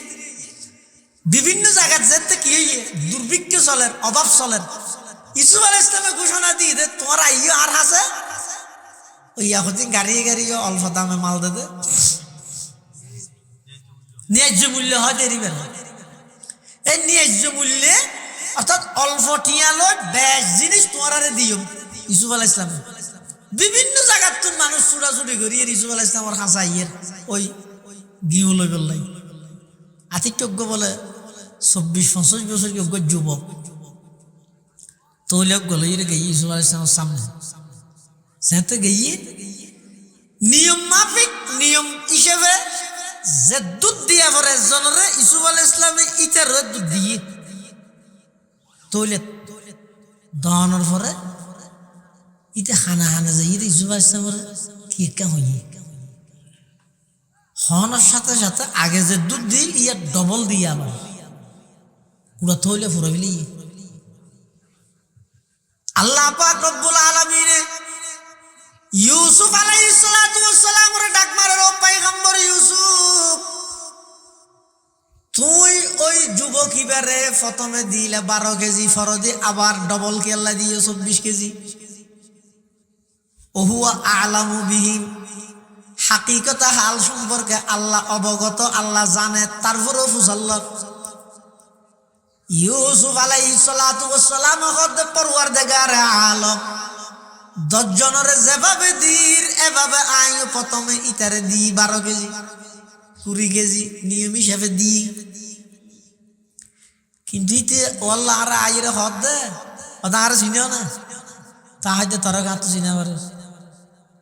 বিভিন্ন জায়গায় যেতে কি হইয়ে দুর্ভিক্ষ চলেন অভাব চলেন ইউসুফ আলাইহিস সালামে ঘোষণা দিয়ে দে তোমার আইও আর আছে ওই ইয়াহুদি গাড়ি অল্প দামে মাল দে ন্যায্য মূল্য হয় দেরিবে না এই ন্যায্য মূল্যে অর্থাৎ অল্প টিয়ালো বেশ জিনিস তোমার দিও ইউসুফ আলাইহিস সালাম বিভিন্ন জায়গার তুন মানুষ ছুটাছুটি করি ইউসুফ আলাইহিস সালামের হাসা ইয়ের ওই গিউ লই বললাই আতিকযোগ্য বলে 24-25 বছর যোগ্য যুবক তৈলক গলে গিয়ে ইউসুফ আলাইহিস সালামের সামনে সেতে গিয়ে নিয়ম মাফিক নিয়ম হিসেবে যে দুধ দিয়া পরে জনরে ইউসুফ আলাইহিস সালামে ইটার দুধ দিয়ে তৈলে দহনের পরে ইতে খানা যায় ইউসুফ আলাইহিস সালামের কি একটা হইয়ে হনের সাথে সাথে আগে যে দুধ দিল ইয়া ডবল দিয়ে আবার পুরা তৈলে ফুরাবিলি আল্লাহ পাক রব্বুল আলামিন ইউসুফ আলাইহিস সালাতু ওয়াস সালামের ডাক মারে ও পয়গম্বর ইউসুফ তুই ওই যুবক ইবারে প্রথমে দিলে 12 কেজি ফরদে আবার ডবল কে আল্লাহ দিও 24 কেজি ওহুয়া আলামু বিহিম হাকিকত হাল সম্পর্কে আল্লাহ অবগত আল্লাহ জানে তারপরও ফুসাল্লাহ ইউসুফ আলাইহিস সালাতু ওয়াস সালাম হদ পরওয়ারদিগার আলম 10 জনের যেভাবে দির এভাবে আইন প্রথমে ইতারে দি 12 কেজি 20 কেজি নিয়ম হিসাবে দি কিন্তু ইতে আল্লাহ আর আইরে হদ দে ওটা আর চিনিও না তাহাজে তোর গাত চিনা পারে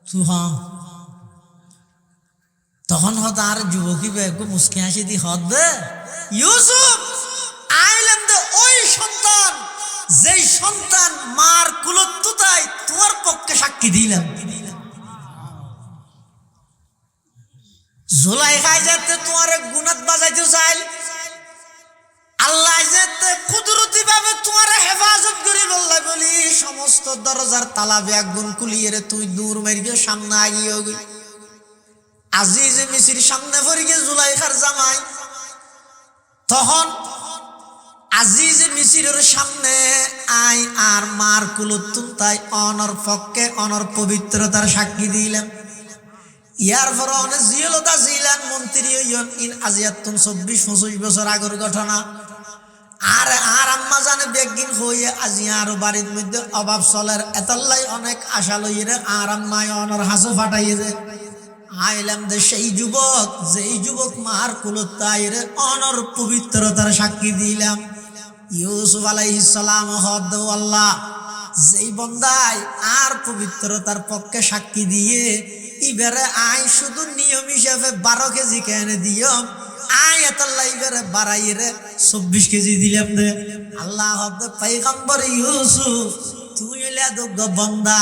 তুই হ্যাঁ তখন হদ আর যুবকী বেগু মুস্কি হাসি দি হদ দে ইউসুফ আইলাম দে ওই সন্তান যেই সন্তান মার কুলত্তুতাই তোমার পক্ষে সাক্ষী দিলাম জুলাইখায় যাতে তোমার গুনাত বাজাইতে চাইল আল্লাহ যাতে কুদরতি ভাবে তোমার হেফাজত করে বললা বলি সমস্ত দরজার তালা বেগুন কুলিয়ে রে তুই দূর মারিয়ে সামনে আগিয়ে গই আজিজ মিসির সামনে পড়ে গিয়ে জুলাইখার জামাই তখন আজিজ মিসিরের সামনে আই আর মার কুলতুম তাই অনর পক্ষে অনর পবিত্রতার সাক্ষী দিলাম ইয়ার পর অনেক জিয়লতা জিলান মন্ত্রী হইন ইন আজিয়াতুন 24-25 বছর আগের ঘটনা আর আম্মা জানে বেগিন হয়ে আজি আর বাড়ির মধ্যে অভাব চলের এতলাই অনেক আশা লইরে আর আম্মায় অনর হাসো ফাটাইয়ে যে আইলাম দে সেই যুবক যেই যুবক মার কুলতাইরে অনর পবিত্রতার সাক্ষী দিলাম ইউসুফ আলাইহিস সালাম হদ আল্লাহ যেই বন্দাই আর পবিত্রতার পক্ষে সাক্ষী দিয়ে ইবারে আই শুধু নিয়ম হিসাবে 12 কেজি কেনে দিও আই এতলাই ইবারে বাড়াইরে 24 কেজি দিলাম দে আল্লাহ হদ পয়গম্বর ইউসুফ তুই হইলা দোগ বন্দা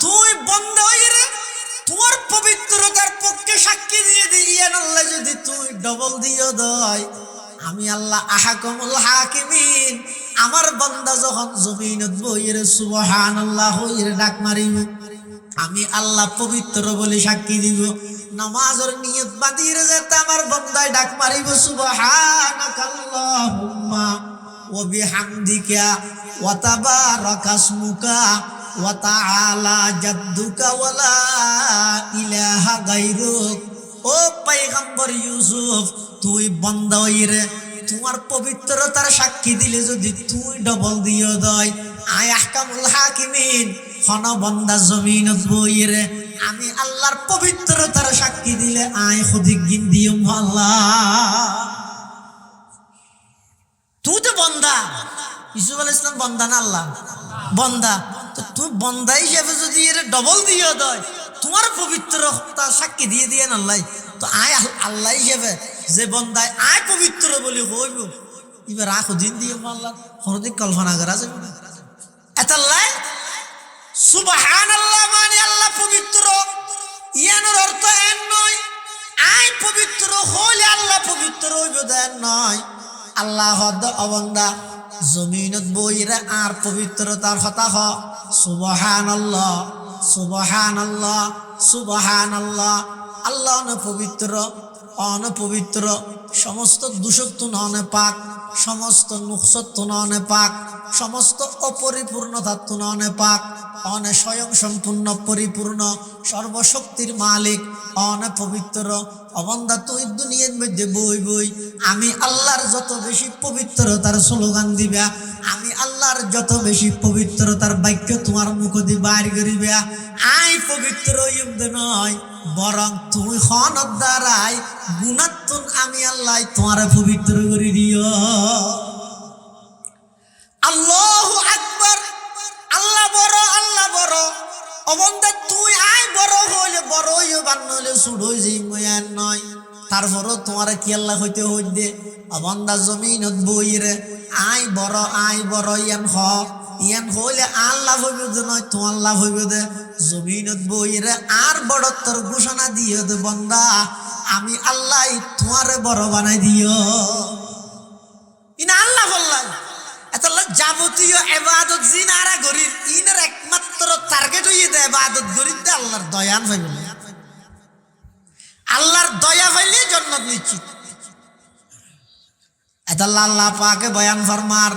তুই বন্দা হইরে তোর পবিত্রতার পক্ষে সাক্ষী দিয়ে দিয়েন আল্লাহ যদি তুই ডবল দিও দয় আমি আল্লাহ আহকামুল হাকিমিন আমার বান্দা যখন জমিনত বইরে সুবহানাল্লাহ হইরে ডাক মারিব আমি আল্লাহ পবিত্র বলে সাক্ষী দিব নামাজের নিয়ত বাঁধিয়ে যেতে আমার বান্দায় ডাক মারিব সুবহানাকাল্লাহুম্মা ওয়া বিহামদিকা ওয়া তাবারাকাসমুকা ওয়া তাআলা জাদ্দুকা ওয়া লা ইলাহা গায়রুক ও পয়গম্বর ইউসুফ তুই বান্দা হইরে তোমার পবিত্রতার সাক্ষী দিলে যদি তুই ডবল দিও দয় আয় আহকামুল হাকিমিন হন বান্দা জমিনত বইরে আমি আল্লাহর পবিত্রতার সাক্ষী দিলে আয় খুদিক গিন দিও আল্লাহ। তুই তো বন্দা, ইউসুফ আলাইহিস সালাম বন্দা না আল্লাহ বন্দা, তো তুই বন্দা হিসেবে যদি এর ডবল দিয়ে দেয় তোমার পবিত্রতা সাক্ষী দিয়ে দিয়ে আল্লাহ, তো আয় আল্লাহ হিসেবে যে বন্দায় আয় পবিত্র বলি হইব এবার আখ দিন দিয়ে আল্লাহ কোনদিন কল্পনা করা যাবে না। এতাল্লাই সুবহানাল্লাহ মানে আল্লাহ পবিত্র, ইয়ানোর অর্থ এন নয় আয় পবিত্র হইলে আল্লাহ পবিত্র হইব দেন নয়। আল্লাহ হদ অবন্দা জমিনত বইরে আর পবিত্রতার কথা হ সুবহানাল্লাহ সুবহানাল্লাহ সুবহানাল্লাহ। আল্লাহ অনপবিত্র অনপবিত্র, সমস্ত দূষত্ব ননে পাক, সমস্ত নুকসত্ব ননে পাক, সমস্ত অপরিপূর্ণতাত্ব ননে পাক, অনে স্বয়ং সম্পূর্ণ পরিপূর্ণ সর্বশক্তির মালিক অনে পবিত্র। অবন্দা তুই দুনিয়ার মধ্যে বই বই আমি আল্লাহর যত বেশি পবিত্রতার স্লোগান দিবা, আমি আল্লাহর যত বেশি পবিত্রতার বাক্য তোমার মুখ দিয়ে বাইর করিবা, আই পবিত্র নয় বরং তুমি খনত দ্বারাই গুণাত্মন আমি আল্লাহ তোমার পবিত্র করে দিও। আল্লাহু আকবার, আল্লাহ বড় আল্লাহ বড়। অবন্দা তুই আয় বড় হইলে বড় হইও বান্নলে সুড় হই যেই ময়ান নয়, তারপরও তোমার কি আল্লাহ হইতে হইতে অবন্দা জমিনত বইরে আয় বড় ইয়ান হইলে আল্লাহ হইব দে নয় তোমার লাভ হইব দে। জমিনত বইরে আর বড়ত্বর ঘোষণা দিও দে বন্দা আমি আল্লাহ তোমারে বড় বানাই দিও। ইনা আল্লাহ বললাই এতলা যাবতীয় ইবাদত জিনারা গরিব ইনার একমাত্র টার্গেট হইয়ে দে ইবাদত গরিব দে আল্লাহর দয়ান হইবে, আল্লাহর দয়া হইলে জান্নাত নিশ্চিত। এতলা আল্লাহ পাকে বয়ান ফরমার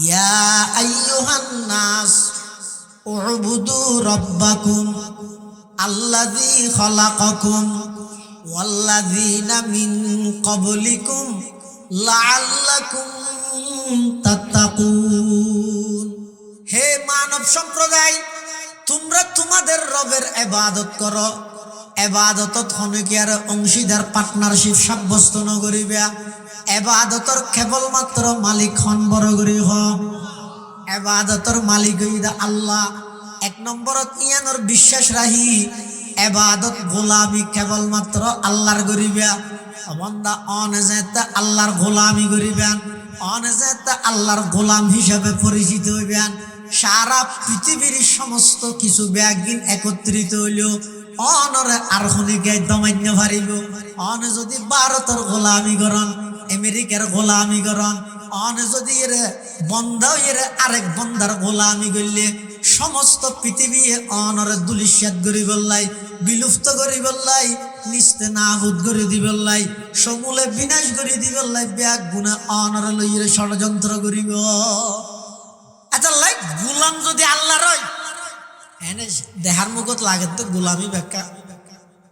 ইয়া আইয়ুহান নাস উবুদু রাব্বাকুম আল্লাযী খালাকাকুম ওয়াল্লাযীনা মিন ক্বাবলিকুম লাআল্লাকুম তাত্তাকুন। হে মানব সম্প্রদায়, তোমরা তোমাদের রবের ইবাদত করো। ইবাদতত হনকি আর অংশীদার পার্টনারশিপ সাব্যস্ত নগরিবা, ইবাদতর কেবলমাত্র মালিক হন বড় করি হ। ইবাদতর মালিক হইদা আল্লাহ। এক নম্বরত ইয়ানোর বিশ্বাস রাহি ইবাদত গোলামি কেবলমাত্র আল্লাহর করিবা। বন্দা অনেজেতে আল্লাহর গোলামি করিবেন, অনেজেতে আল্লাহর গোলাম হিসাবে পরিচিত হইবেন। সারা পৃথিবীর সমস্ত কিছু ব্যাগিন একত্রিত হইলেও অনরে আর খনিকে দমান্য ভারিব। অনে যদি ভারতের গোলামি করন, আমেরিকার গোলামি করন, অনে যদি এর বন্ধাও এর আরেক বন্ধার গোলামি করলে সমস্ত পৃথিবী অনরে দুলিশ্বাত করি বললাই, বিলুপ্ত করি বললাই, নিস্তে নাবুদ করে দিবল্লাই, সমূলে বিনাশ করে দিবল্লাই, ব্যাগ গুণা অনরে লইরে ষড়যন্ত্র করিব। আচ্ছা লাই গোলাম যদি আল্লাহ রয় এনে দেহার মুখত লাগে তো গোলামি ব্যাখ্যা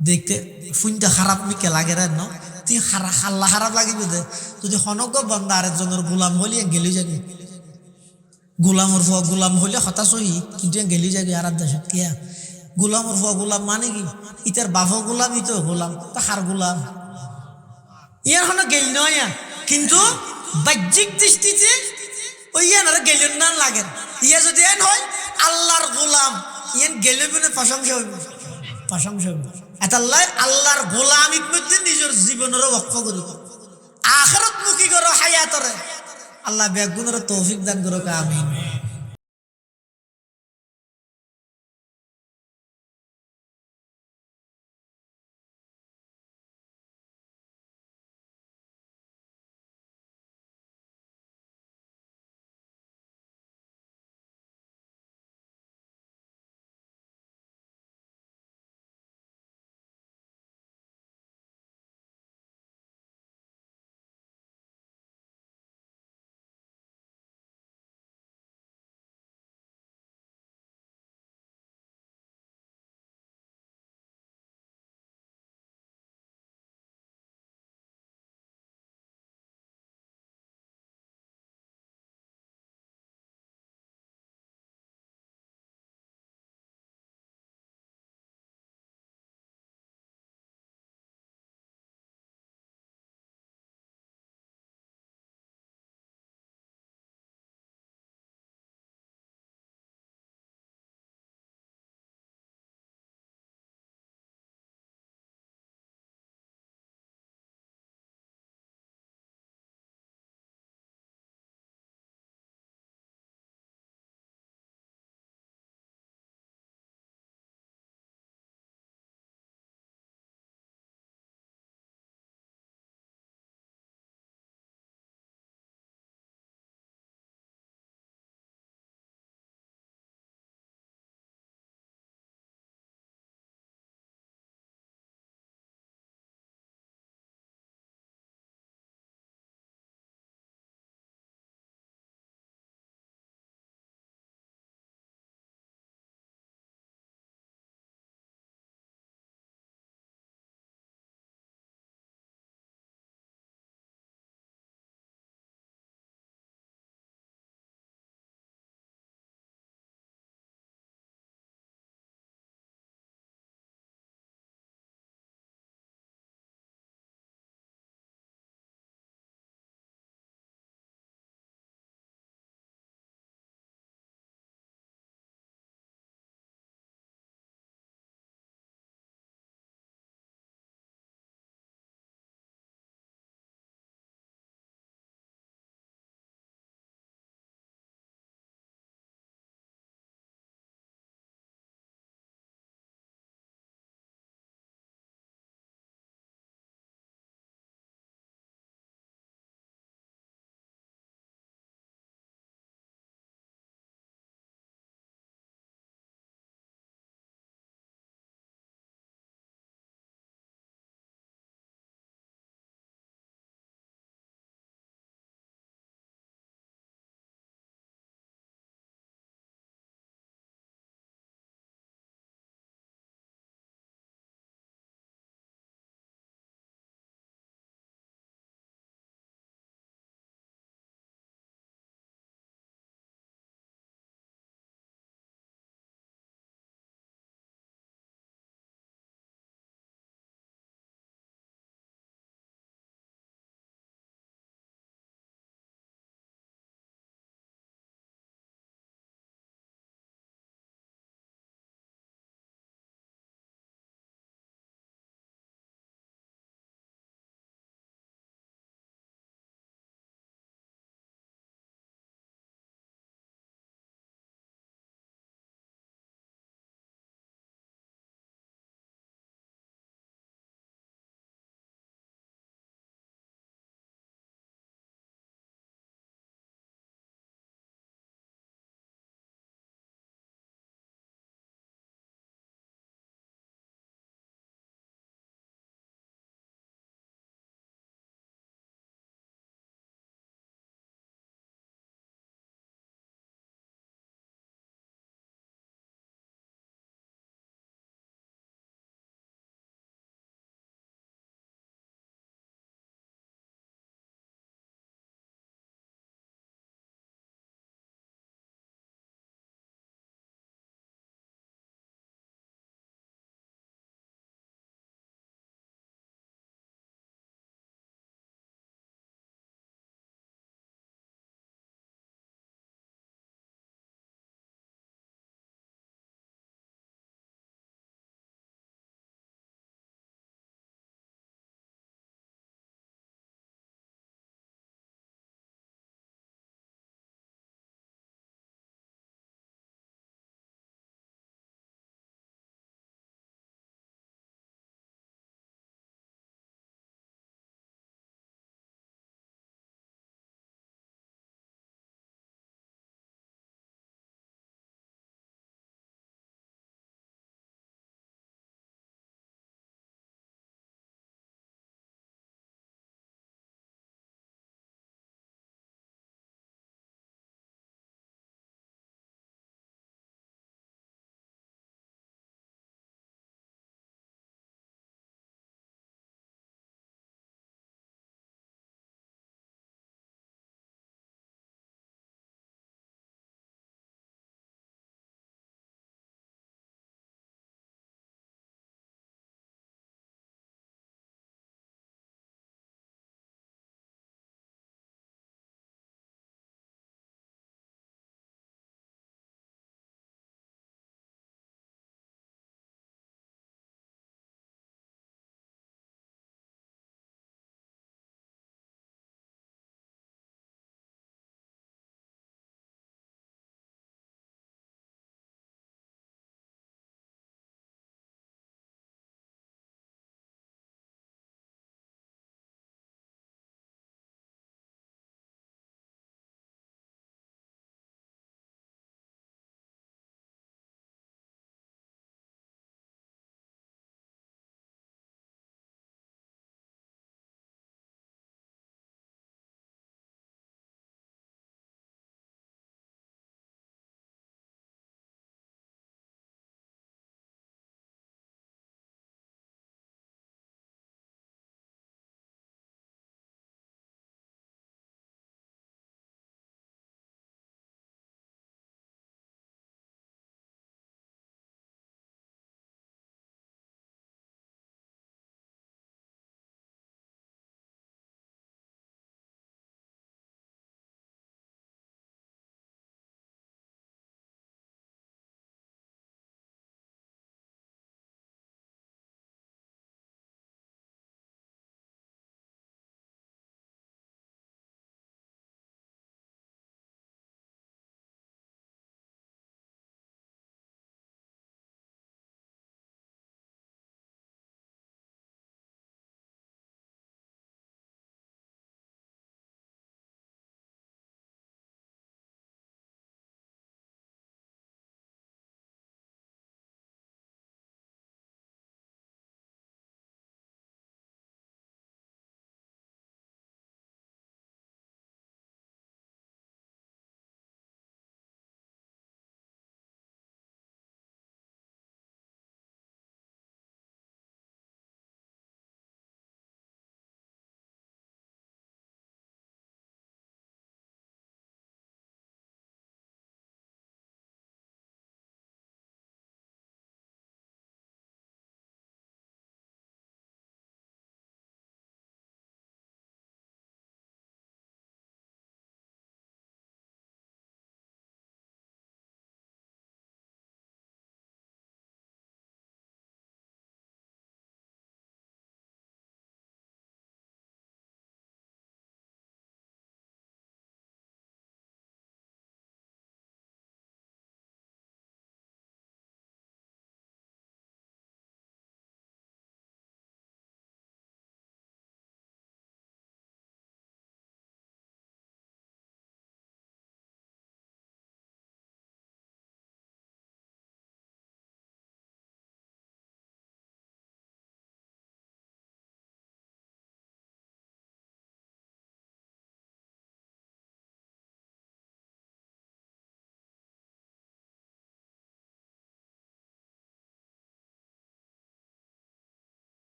দেখতে ফুনতে খারাপ মিকে লাগে রে ন তুই খাল্লা খারাপ লাগিব দে যদি হনক বন্ধা আরেকজনের গোলাম হলি গেলি যাবি। গোলামর ফুয়া গোলাম হলে হতাশ হই কিন্তু গেলি যাবি আর দেশত কিয়া গোলামর ফুয়া গোলাম মানে কি ইতার বাফও গোলাম ইতো গোলাম তাহার গোলাম ইয়ার হন গেল নয় কিন্তু বাহ্যিক দৃষ্টিতে ওই ইয়ান আর গেলেন না লাগে। ইয়া যদি এন হয় আল্লাহর গোলাম ইয়ান গেলে মানে প্রশংসা হইব, প্রশংসা হইব। এতাল্লাই আল্লাহর গোলামির মধ্যে নিজের জীবনেরও বক্ষ করিব, আখিরাত মুখী করো হায়াতরে। আল্লাহ বেগুনের তৌফিক দান করো আমিন।